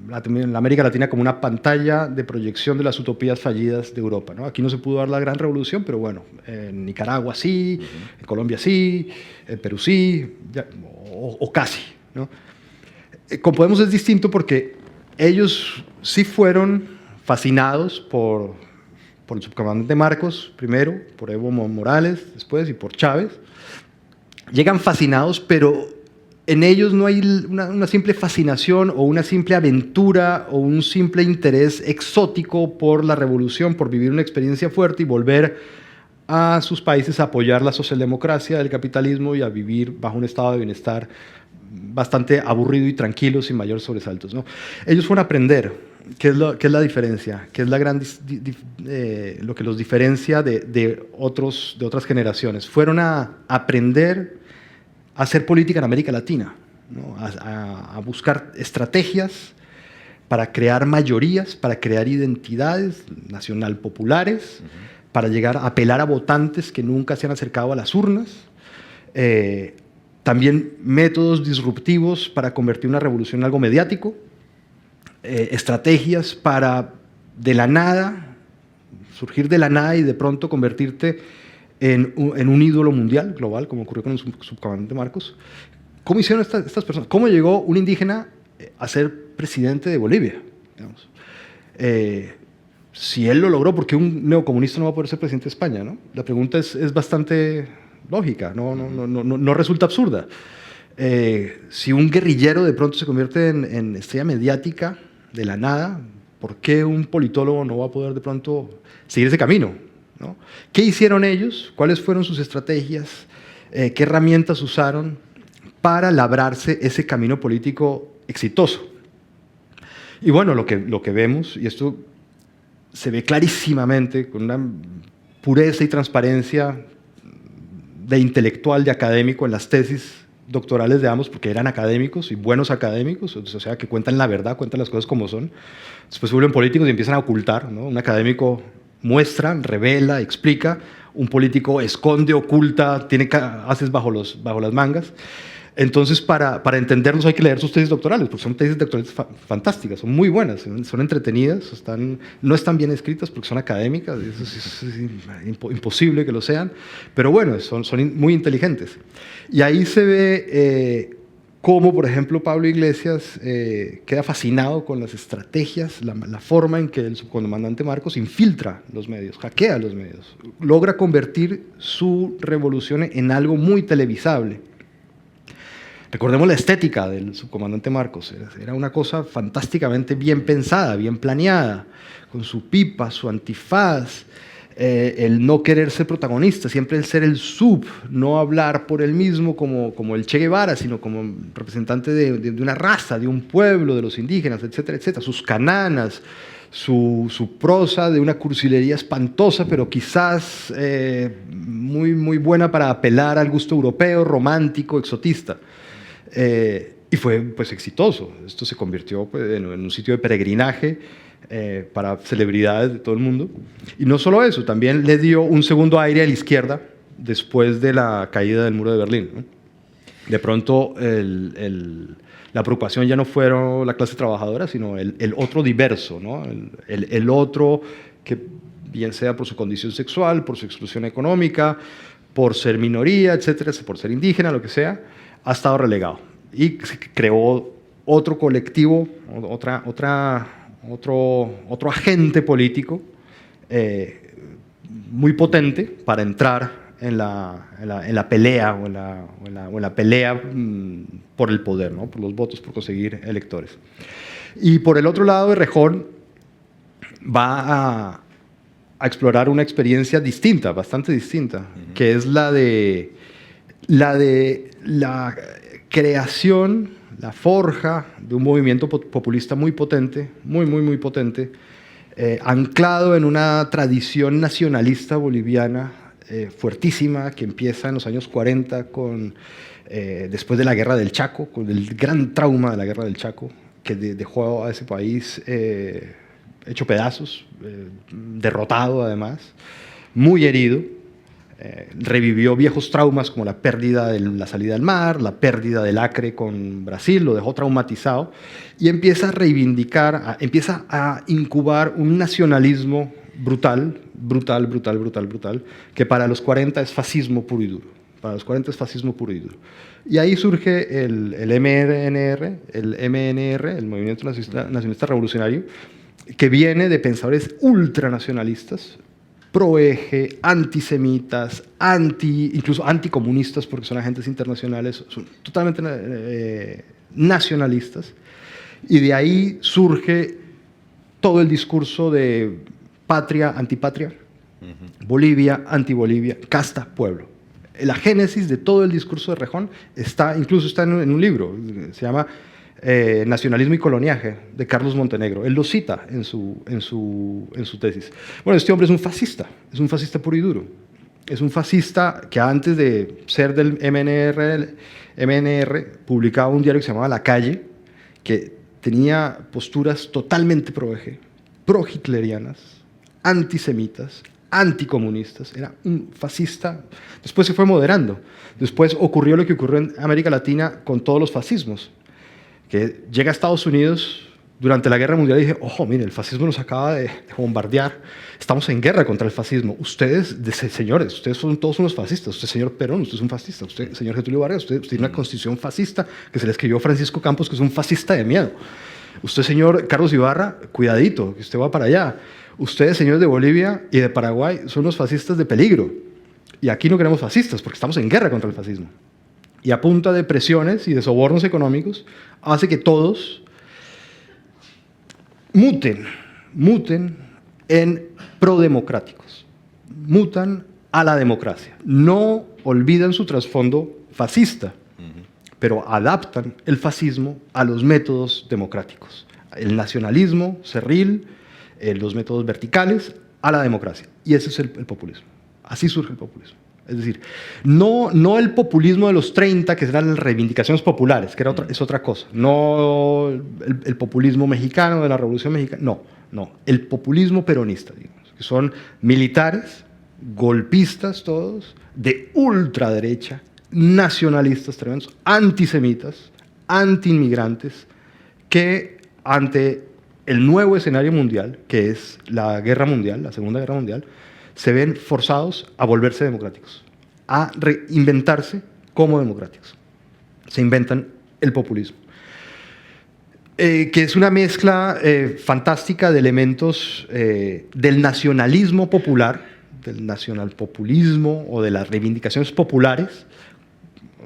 la América Latina como una pantalla de proyección de las utopías fallidas de Europa, ¿no? Aquí no se pudo dar la gran revolución, pero bueno, en Nicaragua sí, en Colombia sí, en Perú sí, o casi, ¿no? Con Podemos es distinto porque ellos sí fueron fascinados por el subcomandante Marcos primero, por Evo Morales después y por Chávez. Llegan fascinados, pero en ellos no hay una simple fascinación o una simple aventura o un simple interés exótico por la revolución, por vivir una experiencia fuerte y volver a sus países a apoyar la socialdemocracia, el capitalismo y a vivir bajo un estado de bienestar bastante aburrido y tranquilo, sin mayores sobresaltos, ¿no? Ellos fueron a aprender qué es la diferencia, qué es lo que los diferencia de otras generaciones. Fueron a aprender a hacer política en América Latina, ¿no? a buscar estrategias para crear mayorías, para crear identidades nacional populares, para llegar a apelar a votantes que nunca se han acercado a las urnas, también métodos disruptivos para convertir una revolución en algo mediático, estrategias para de la nada, surgir de la nada y de pronto convertirte en un ídolo mundial, global, como ocurrió con el subcomandante Marcos. ¿Cómo hicieron estas personas? ¿Cómo llegó un indígena a ser presidente de Bolivia? Digamos? Si él lo logró, ¿por qué un neocomunista no va a poder ser presidente de España? ¿No? La pregunta es bastante lógica, no resulta absurda. Si un guerrillero de pronto se convierte en estrella mediática de la nada, ¿por qué un politólogo no va a poder de pronto seguir ese camino? ¿No? ¿Qué hicieron ellos? ¿Cuáles fueron sus estrategias? ¿Qué herramientas usaron para labrarse ese camino político exitoso? Y bueno, lo que vemos, y esto se ve clarísimamente con una pureza y transparencia de intelectual, de académico en las tesis doctorales de ambos, porque eran académicos y buenos académicos, o sea, que cuentan la verdad, cuentan las cosas como son. Después se vuelven políticos y empiezan a ocultar, ¿no? Un académico muestra, revela, explica, un político esconde, oculta, tiene haces bajo las mangas. Entonces, para entenderlos hay que leer sus tesis doctorales, porque son tesis doctorales fantásticas, son muy buenas, son entretenidas, no están bien escritas porque son académicas, es imposible que lo sean, pero bueno, son muy inteligentes. Y ahí se ve cómo, por ejemplo, Pablo Iglesias queda fascinado con las estrategias, la forma en que el subcomandante Marcos infiltra los medios, hackea los medios, logra convertir su revolución en algo muy televisable. Recordemos la estética del subcomandante Marcos, era una cosa fantásticamente bien pensada, bien planeada, con su pipa, su antifaz, el no querer ser protagonista, siempre el ser el sub, no hablar por él mismo como el Che Guevara, sino como representante de una raza, de un pueblo, de los indígenas, etcétera, etcétera. Sus cananas, su prosa de una cursilería espantosa, pero quizás muy, muy buena para apelar al gusto europeo, romántico, exotista. Y fue pues exitoso. Esto se convirtió pues, en un sitio de peregrinaje para celebridades de todo el mundo. Y no solo eso, también le dio un segundo aire a la izquierda después de la caída del muro de Berlín, ¿no? De pronto la preocupación ya no fueron la clase trabajadora, sino el otro diverso, ¿no? El otro que bien sea por su condición sexual, por su exclusión económica, por ser minoría, etcétera, por ser indígena, lo que sea, ha estado relegado. Y creó otro colectivo, otro agente político muy potente para entrar en la pelea o en la pelea por el poder, ¿no? Por los votos, por conseguir electores. Y por el otro lado, Errejón va a explorar una experiencia distinta, bastante distinta, que es la de la creación, la forja de un movimiento populista muy potente, muy potente, anclado en una tradición nacionalista boliviana fuertísima que empieza en los años 40 después de la Guerra del Chaco, con el gran trauma de la Guerra del Chaco, que dejó a ese país hecho pedazos, derrotado además, muy herido. Revivió viejos traumas como la pérdida de la salida al mar, la pérdida del Acre con Brasil, lo dejó traumatizado y empieza a reivindicar, empieza a incubar un nacionalismo brutal, que para los 40 es fascismo puro y duro. Para los 40 es fascismo puro y duro. Y ahí surge el MNR, el Movimiento Nacionalista Revolucionario, que viene de pensadores ultranacionalistas, pro-eje, antisemitas, incluso anticomunistas, porque son agentes internacionales, son totalmente nacionalistas, y de ahí surge todo el discurso de patria, antipatria, Bolivia, antibolivia, casta, pueblo. La génesis de todo el discurso de Errejón incluso está en un libro, se llama Nacionalismo y coloniaje, de Carlos Montenegro. Él lo cita en su tesis. Bueno, este hombre es un fascista puro y duro. Es un fascista que antes de ser del MNR publicaba un diario que se llamaba La Calle, que tenía posturas totalmente pro-eje, pro-hitlerianas, antisemitas, anticomunistas. Era un fascista. Después se fue moderando. Después ocurrió lo que ocurrió en América Latina con todos los fascismos, que llega a Estados Unidos durante la Guerra Mundial y dije, ojo, mire, el fascismo nos acaba de bombardear, estamos en guerra contra el fascismo. Ustedes, señores, ustedes son todos unos fascistas. Usted, señor Perón, usted es un fascista. Usted, señor Getúlio Vargas, usted tiene una constitución fascista que se le escribió Francisco Campos, que es un fascista de miedo. Usted, señor Carlos Ibarra, cuidadito, que usted va para allá. Ustedes, señores de Bolivia y de Paraguay, son los fascistas de peligro. Y aquí no queremos fascistas porque estamos en guerra contra el fascismo. Y a punta de presiones y de sobornos económicos hace que todos muten en prodemocráticos, mutan a la democracia. No olvidan su trasfondo fascista, pero adaptan el fascismo a los métodos democráticos. El nacionalismo cerril, los métodos verticales, a la democracia. Y ese es el populismo. Así surge el populismo. Es decir, no el populismo de los 30, que eran las reivindicaciones populares, que es otra cosa. No el populismo mexicano de la Revolución Mexicana. No. El populismo peronista, digamos, que son militares, golpistas todos, de ultraderecha, nacionalistas tremendos, antisemitas, antiinmigrantes, que ante el nuevo escenario mundial, que es la guerra mundial, la Segunda Guerra Mundial, se ven forzados a volverse democráticos, a reinventarse como democráticos. Se inventan el populismo, que es una mezcla fantástica de elementos del nacionalismo popular, del nacionalpopulismo o de las reivindicaciones populares,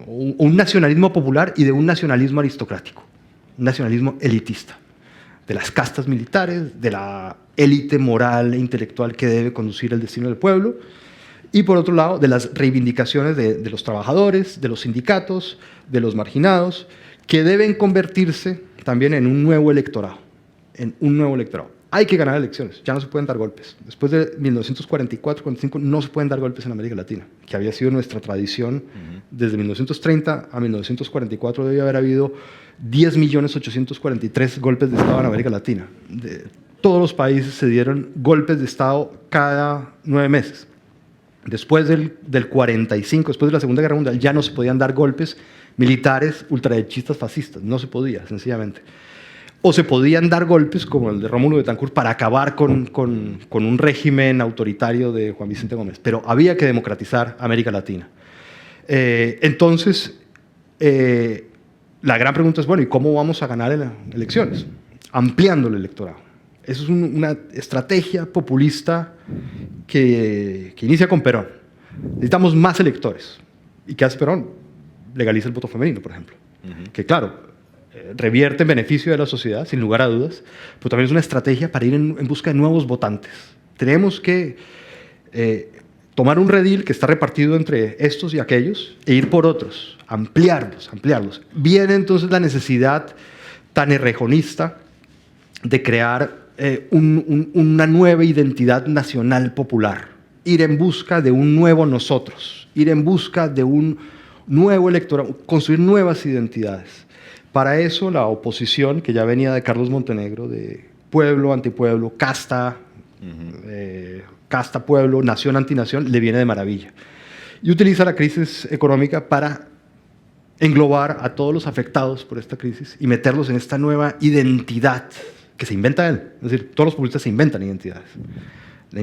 un nacionalismo popular y de un nacionalismo aristocrático, un nacionalismo elitista, de las castas militares, de la élite moral e intelectual que debe conducir el destino del pueblo, y por otro lado, de las reivindicaciones de los trabajadores, de los sindicatos, de los marginados, que deben convertirse también en un nuevo electorado, Hay que ganar elecciones, ya no se pueden dar golpes. Después de 1944-45 no se pueden dar golpes en América Latina, que había sido nuestra tradición. Desde 1930 a 1944 debe haber habido 10.843.000 golpes de Estado en América Latina. Todos los países se dieron golpes de Estado cada 9 meses. Después del 45, después de la Segunda Guerra Mundial, ya no se podían dar golpes militares ultraderechistas fascistas, no se podía, sencillamente. O se podían dar golpes, como el de Rómulo Betancourt, para acabar con un régimen autoritario de Juan Vicente Gómez. Pero había que democratizar América Latina. Entonces, la gran pregunta es, bueno, ¿y cómo vamos a ganar elecciones? Ampliando el electorado. Eso es una estrategia populista que inicia con Perón. Necesitamos más electores. ¿Y qué hace Perón? Legaliza el voto femenino, por ejemplo. Que claro, revierte en beneficio de la sociedad, sin lugar a dudas, pero también es una estrategia para ir en busca de nuevos votantes. Tenemos que tomar un redil que está repartido entre estos y aquellos e ir por otros, ampliarlos. Viene entonces la necesidad tan errejonista de crear una nueva identidad nacional popular, ir en busca de un nuevo nosotros, ir en busca de un nuevo electorado, construir nuevas identidades. Para eso la oposición, que ya venía de Carlos Montenegro, de pueblo, antipueblo, casta, casta, pueblo, nación, antinación, le viene de maravilla. Y utiliza la crisis económica para englobar a todos los afectados por esta crisis y meterlos en esta nueva identidad que se inventa él. Es decir, todos los populistas se inventan identidades. La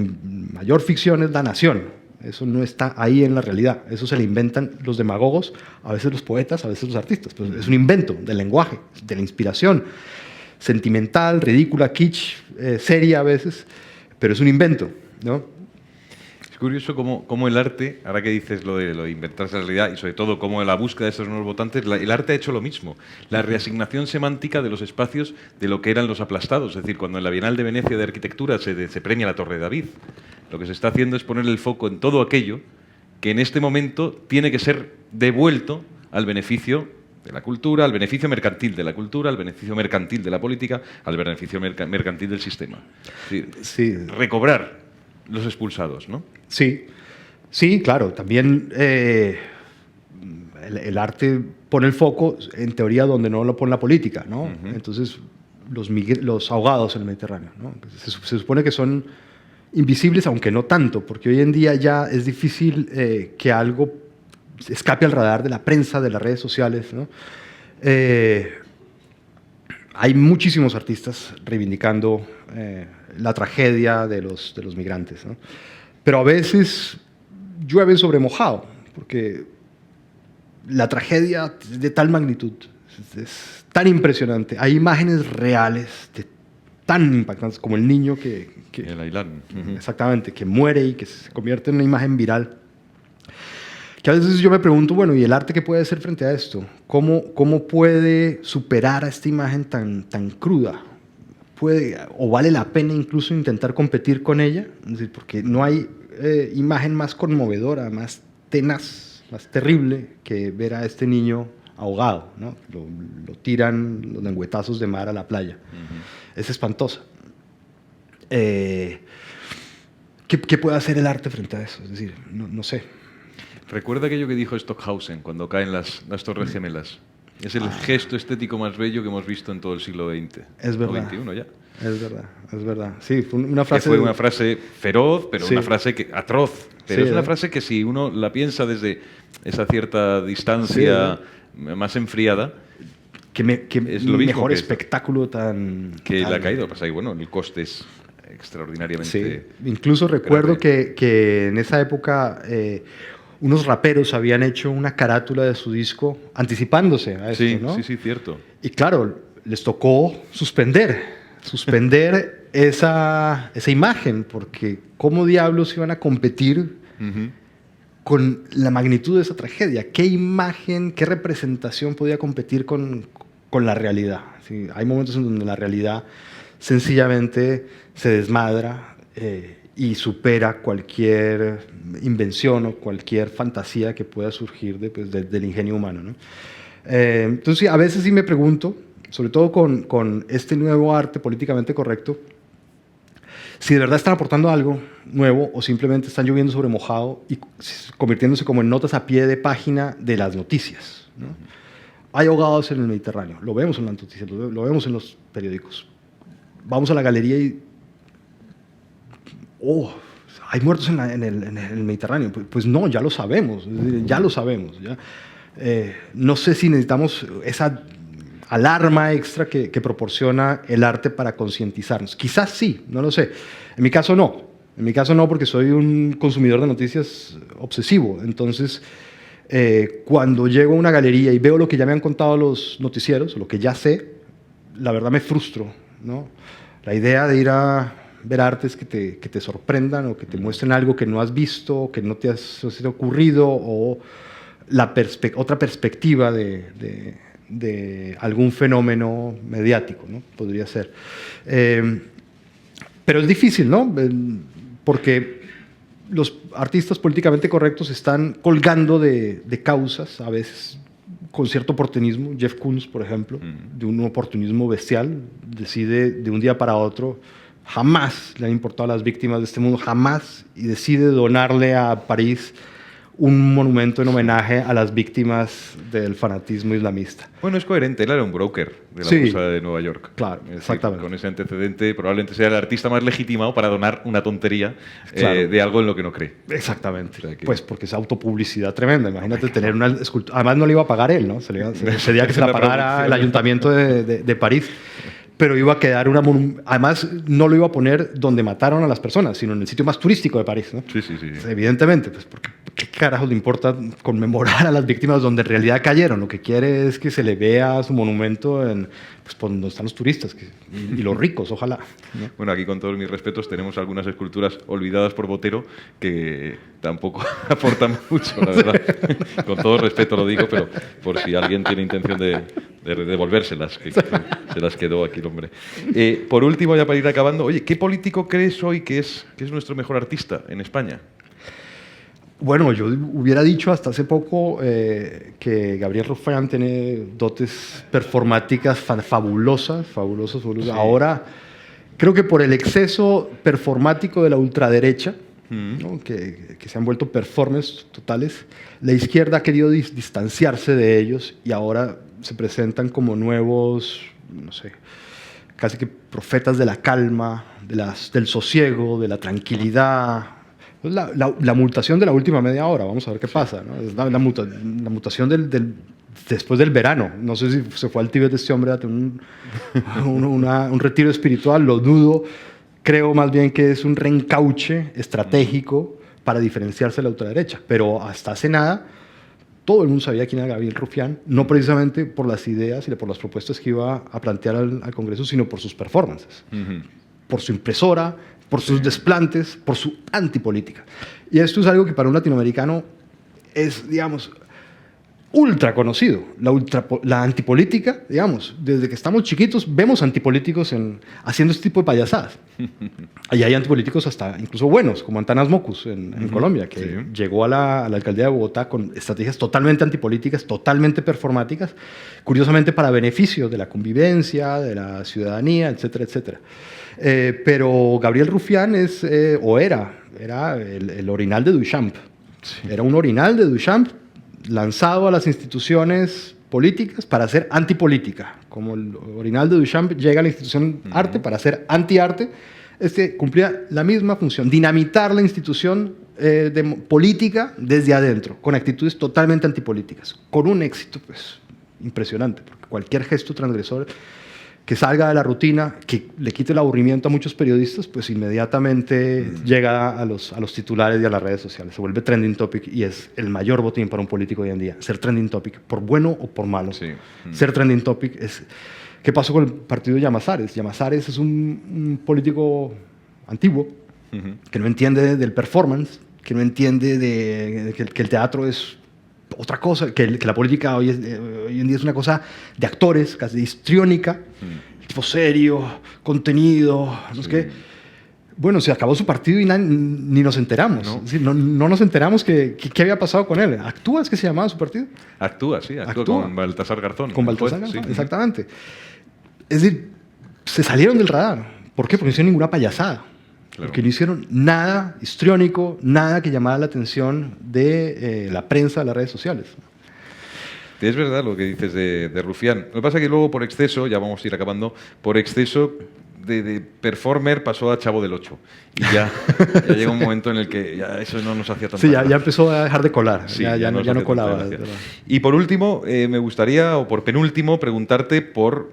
mayor ficción es la nación. Eso no está ahí en la realidad. Eso se le inventan los demagogos, a veces los poetas, a veces los artistas. Pues es un invento del lenguaje, de la inspiración. Sentimental, ridícula, kitsch, seria a veces, pero es un invento, ¿no? Es curioso cómo el arte, ahora que dices lo de inventarse la realidad y sobre todo cómo en la búsqueda de esos nuevos votantes, el arte ha hecho lo mismo. La reasignación semántica de los espacios de lo que eran los aplastados. Es decir, cuando en la Bienal de Venecia de Arquitectura se premia la Torre de David, lo que se está haciendo es poner el foco en todo aquello que en este momento tiene que ser devuelto al beneficio de la cultura, al beneficio mercantil de la cultura, al beneficio mercantil de la política, al beneficio mercantil del sistema. Es decir, Sí. recobrar los expulsados, ¿no? Sí, sí, claro. También el arte pone el foco, en teoría, donde no lo pone la política, ¿no? Entonces, los ahogados en el Mediterráneo, ¿no? Se supone que son invisibles, aunque no tanto, porque hoy en día ya es difícil que algo escape al radar de la prensa, de las redes sociales, ¿no? Hay muchísimos artistas reivindicando la tragedia de los migrantes, ¿no? Pero a veces llueve sobre mojado, porque la tragedia es de tal magnitud, es tan impresionante. Hay imágenes reales tan impactantes como el niño que El Ailán. exactamente, que muere y que se convierte en una imagen viral. Que a veces yo me pregunto, bueno, ¿y el arte qué puede hacer frente a esto? ¿Cómo puede superar a esta imagen tan cruda? ¿O vale la pena incluso intentar competir con ella? Es decir, porque no hay imagen más conmovedora, más tenaz, más terrible que ver a este niño ahogado, ¿no? Lo tiran los lengüetazos de mar a la playa. Es espantosa. ¿Qué puede hacer el arte frente a eso? Es decir, no sé. Recuerda aquello que dijo Stockhausen cuando caen las Torres Gemelas. Es el gesto estético más bello que hemos visto en todo el siglo XX. Es verdad. O XXI ya. Es verdad. Sí, fue una frase... Fue una frase feroz, pero sí. una frase atroz. Pero Sí, es una frase que si uno la piensa desde esa cierta distancia más enfriada, es lo mejor espectáculo que le ha caído. Pasa que, bueno, el coste es extraordinariamente... Sí. Incluso recuerdo que en esa época unos raperos habían hecho una carátula de su disco anticipándose a esto, ¿no? Sí, cierto. Y claro, les tocó suspender esa imagen, porque ¿cómo diablos iban a competir con la magnitud de esa tragedia. ¿Qué imagen, qué representación podía competir con la realidad? ¿Sí? Hay momentos en donde la realidad sencillamente se desmadra y supera cualquier invención o cualquier fantasía que pueda surgir del ingenio humano, ¿no? Entonces, a veces sí me pregunto, sobre todo con este nuevo arte políticamente correcto, si de verdad están aportando algo nuevo o simplemente están lloviendo sobre mojado y convirtiéndose como en notas a pie de página de las noticias, ¿no? Hay ahogados en el Mediterráneo, lo vemos en las noticias, lo vemos en los periódicos. Vamos a la galería y... ¡oh! Hay muertos en el Mediterráneo. Pues no, ya lo sabemos, ya lo sabemos. ¿Ya? No sé si necesitamos esa alarma extra que proporciona el arte para concientizarnos. Quizás sí, no lo sé. En mi caso no. En mi caso no, porque soy un consumidor de noticias obsesivo. Entonces, cuando llego a una galería y veo lo que ya me han contado los noticieros, lo que ya sé, la verdad me frustro, ¿no? La idea de ir a ver artes que te sorprendan o que te muestren algo que no has visto, que no te ha ocurrido, o otra perspectiva de algún fenómeno mediático, ¿no? Podría ser. Pero es difícil, ¿no? Porque los artistas políticamente correctos están colgando de causas, a veces con cierto oportunismo. Jeff Koons, por ejemplo, de un oportunismo bestial, decide de un día para otro, jamás le han importado a las víctimas de este mundo, jamás, y decide donarle a París un monumento en homenaje a las víctimas del fanatismo islamista. Bueno, es coherente, él era un broker de la bolsa de Nueva York. Claro, es decir, exactamente. Con ese antecedente probablemente sea el artista más legitimado para donar una tontería Claro. de algo en lo que no cree. Exactamente. O sea que... Pues porque es autopublicidad tremenda. Imagínate tener una escultura. Además no le iba a pagar él, ¿no? Sería que se la pagara el ayuntamiento de París. Pero iba a quedar además no lo iba a poner donde mataron a las personas, sino en el sitio más turístico de París, ¿no? Sí. Evidentemente, pues porque ¿qué carajos le importa conmemorar a las víctimas donde en realidad cayeron? Lo que quiere es que se le vea su monumento pues, por donde están los turistas y los ricos, ojalá, ¿no? Bueno, aquí con todos mis respetos tenemos algunas esculturas olvidadas por Botero que tampoco aportan mucho, la verdad. Con todo respeto lo digo, pero por si alguien tiene intención de devolvérselas, que se las quedó aquí el hombre. Por último, ya para ir acabando, oye, ¿qué político crees hoy que es nuestro mejor artista en España? Bueno, yo hubiera dicho hasta hace poco que Gabriel Rufián tiene dotes performáticas fabulosas. Sí. Ahora, creo que por el exceso performático de la ultraderecha, ¿no? que se han vuelto performers totales, la izquierda ha querido distanciarse de ellos y ahora se presentan como nuevos, no sé, casi que profetas de la calma, del sosiego, de la tranquilidad. La mutación de la última media hora, vamos a ver qué pasa, ¿no? Es la mutación después del verano. No sé si se fue al Tíbet este hombre a tener un retiro espiritual, lo dudo. Creo más bien que es un reencauche estratégico para diferenciarse de la ultraderecha. Pero hasta hace nada, todo el mundo sabía quién era Gabriel Rufián, no precisamente por las ideas y por las propuestas que iba a plantear al Congreso, sino por sus performances, por su impresora, por sus desplantes, por su antipolítica. Y esto es algo que para un latinoamericano es, digamos, ultra conocido. La antipolítica, digamos, desde que estamos chiquitos vemos antipolíticos haciendo este tipo de payasadas. Y hay antipolíticos hasta incluso buenos, como Antanas Mockus en Colombia, que llegó a la alcaldía de Bogotá con estrategias totalmente antipolíticas, totalmente performáticas, curiosamente para beneficio de la convivencia, de la ciudadanía, etcétera, etcétera. Pero Gabriel Rufián era el orinal de Duchamp. Sí. Era un orinal de Duchamp lanzado a las instituciones políticas para hacer antipolítica. Como el orinal de Duchamp llega a la institución arte para hacer antiarte, cumplía la misma función, dinamitar la institución política desde adentro, con actitudes totalmente antipolíticas, con un éxito pues, impresionante, porque cualquier gesto transgresor que salga de la rutina, que le quite el aburrimiento a muchos periodistas, pues inmediatamente llega a los titulares y a las redes sociales. Se vuelve trending topic y es el mayor botín para un político hoy en día. Ser trending topic, por bueno o por malo. Sí. Ser trending topic es... ¿Qué pasó con el partido de Llamazares? Llamazares es un político antiguo que no entiende del performance, que no entiende que el teatro es otra cosa, que la política hoy en día es una cosa de actores, casi histriónica, tipo serio, contenido, no sé qué. Bueno, se acabó su partido y ni nos enteramos. No. Es decir, no nos enteramos qué había pasado con él. ¿Actúa es que se llamaba su partido? Actúa con Baltasar Garzón. Con el Baltasar juez, Garzón, sí. exactamente. Es decir, se salieron del radar. ¿Por qué? Porque no hicieron ninguna payasada. Claro. Porque no hicieron nada histriónico, nada que llamara la atención de la prensa, de las redes sociales. Es verdad lo que dices de Rufián. Lo que pasa es que luego por exceso, ya vamos a ir acabando, por exceso de performer pasó a Chavo del 8. Y ya llega un momento en el que ya eso no nos hacía tanta Sí, ya gracia. empezó a dejar de colar. Sí, ya nos no hacía colaba. tanta gracia. Y por último, me gustaría, o por penúltimo, preguntarte por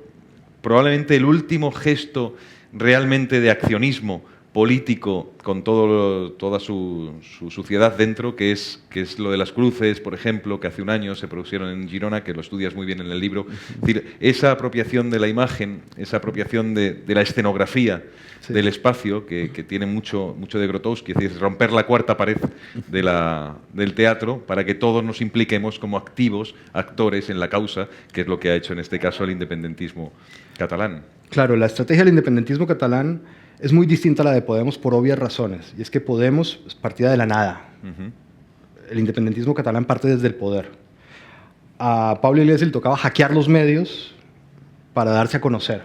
probablemente el último gesto realmente de accionismo político con toda su suciedad dentro, que es lo de las cruces, por ejemplo, que hace un año se produjeron en Girona, que lo estudias muy bien en el libro. Es decir, esa apropiación de la imagen, esa apropiación de la escenografía, sí, del espacio, que tiene mucho de Grotowski, es decir, romper la cuarta pared del teatro para que todos nos impliquemos como activos, actores en la causa, que es lo que ha hecho en este caso el independentismo catalán. Claro, la estrategia del independentismo catalán es muy distinta a la de Podemos por obvias razones, y es que Podemos partía de la nada. El independentismo catalán parte desde el poder. A Pablo Iglesias le tocaba hackear los medios para darse a conocer.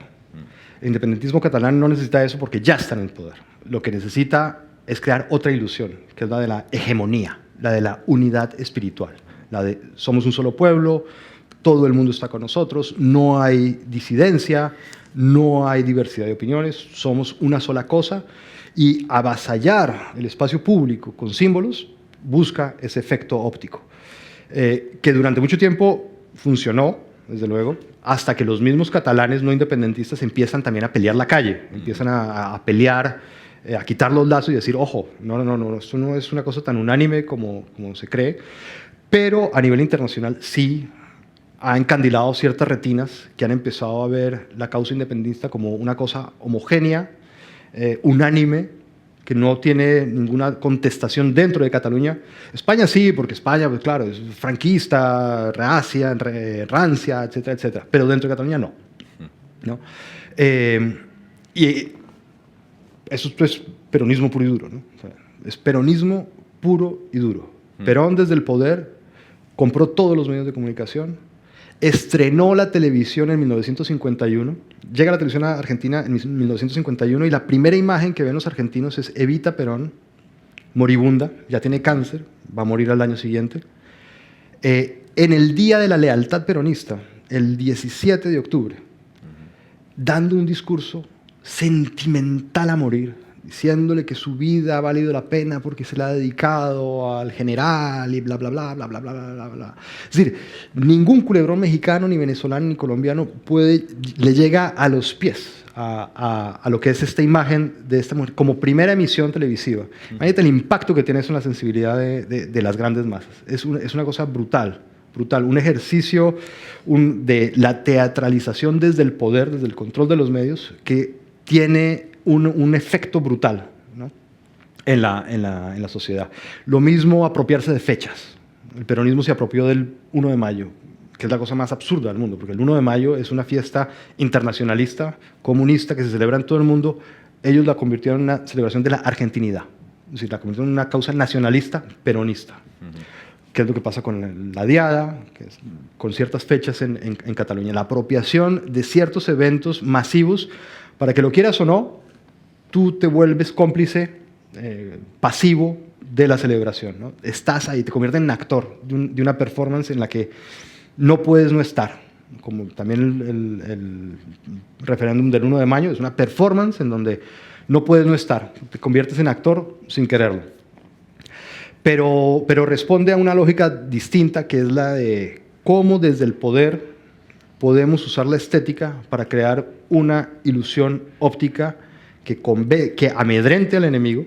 El independentismo catalán no necesita eso porque ya está en el poder. Lo que necesita es crear otra ilusión, que es la de la hegemonía, la de la unidad espiritual, la de somos un solo pueblo, todo el mundo está con nosotros, no hay disidencia, no hay diversidad de opiniones, somos una sola cosa, y avasallar el espacio público con símbolos busca ese efecto óptico, que durante mucho tiempo funcionó, desde luego, hasta que los mismos catalanes no independentistas empiezan también a pelear la calle, empiezan a pelear, a quitar los lazos y decir, ojo, no, esto no es una cosa tan unánime como se cree, pero a nivel internacional sí ha encandilado ciertas retinas que han empezado a ver la causa independentista como una cosa homogénea, unánime, que no tiene ninguna contestación dentro de Cataluña. España sí, porque España, pues claro, es franquista, rancia, etcétera, etcétera, pero dentro de Cataluña no. Y eso es peronismo puro y duro, ¿no? O sea, es peronismo puro y duro. Perón desde el poder compró todos los medios de comunicación, estrenó la televisión en 1951, llega la televisión a Argentina en 1951 y la primera imagen que ven los argentinos es Evita Perón, moribunda, ya tiene cáncer, va a morir al año siguiente. En el Día de la Lealtad Peronista, el 17 de octubre, dando un discurso sentimental a morir, diciéndole que su vida ha valido la pena porque se la ha dedicado al general y bla, bla, bla, bla, bla, bla, bla, bla. Es decir, ningún culebrón mexicano, ni venezolano, ni colombiano le llega a los pies a lo que es esta imagen de esta mujer como primera emisión televisiva. Imagínate el impacto que tiene eso en la sensibilidad de las grandes masas. Es una cosa brutal, un ejercicio de la teatralización desde el poder, desde el control de los medios, que tiene un efecto brutal, ¿no? en la sociedad. Lo mismo apropiarse de fechas. El peronismo se apropió del 1 de mayo, que es la cosa más absurda del mundo, porque el 1 de mayo es una fiesta internacionalista, comunista, que se celebra en todo el mundo. Ellos la convirtieron en una celebración de la argentinidad, es decir, la convirtieron en una causa nacionalista peronista. ¿Qué es lo que pasa con la Diada, con ciertas fechas en Cataluña? La apropiación de ciertos eventos masivos, para que lo quieras o no, tú te vuelves cómplice pasivo de la celebración, ¿no? Estás ahí, te conviertes en actor de una performance en la que no puedes no estar. Como también el referéndum del 1 de mayo es una performance en donde no puedes no estar, te conviertes en actor sin quererlo. Pero responde a una lógica distinta, que es la de cómo desde el poder podemos usar la estética para crear una ilusión óptica que amedrente al enemigo,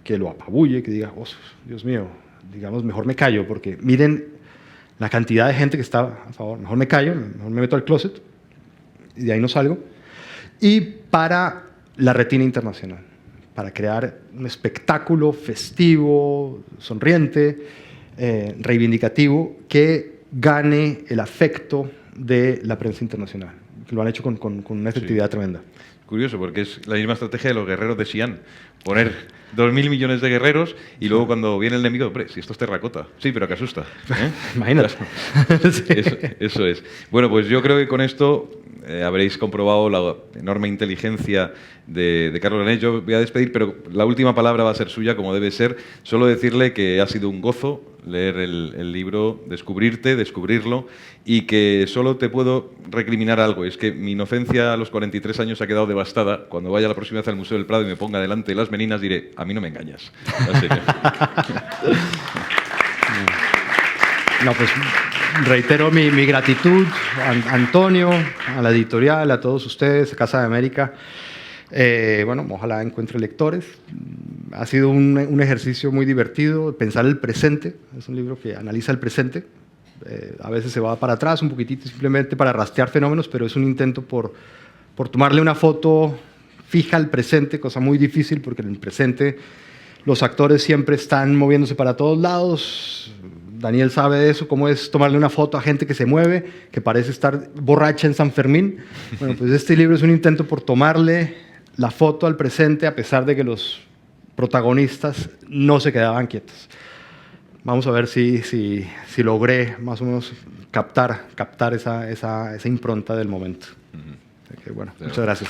que lo apabulle, que diga, oh, Dios mío, digamos, mejor me callo, porque miren la cantidad de gente que está a favor, mejor me callo, mejor me meto al closet, y de ahí no salgo. Y para la retina internacional, para crear un espectáculo festivo, sonriente, reivindicativo, que gane el afecto de la prensa internacional, que lo han hecho con una efectividad tremenda. Curioso, porque es la misma estrategia de los guerreros de Xi'an. Poner 2.000 millones de guerreros y luego cuando viene el enemigo, hombre, si esto es terracota. Sí, pero que asusta. Imagínate. Sí. Eso es. Bueno, pues yo creo que con esto habréis comprobado la enorme inteligencia de Carlos Granet. Yo voy a despedir, pero la última palabra va a ser suya, como debe ser. Solo decirle que ha sido un gozo leer el libro, descubrirlo, y que solo te puedo recriminar algo. Es que mi inocencia a los 43 años ha quedado devastada. Cuando vaya la próxima vez al Museo del Prado y me ponga delante de las meninas, diré, a mí no me engañas. No, pues reitero mi gratitud a Antonio, a la editorial, a todos ustedes, a Casa de América. Bueno, ojalá encuentre lectores. Ha sido un ejercicio muy divertido, pensar el presente. Es un libro que analiza el presente. A veces se va para atrás un poquitito simplemente para rastrear fenómenos, pero es un intento por tomarle una foto fija al presente, cosa muy difícil porque en el presente los actores siempre están moviéndose para todos lados. Daniel sabe de eso, cómo es tomarle una foto a gente que se mueve, que parece estar borracha en San Fermín. Bueno, pues este libro es un intento por tomarle la foto al presente a pesar de que los protagonistas no se quedaban quietos. Vamos a ver si logré más o menos captar esa impronta del momento. Así que, bueno, muchas gracias.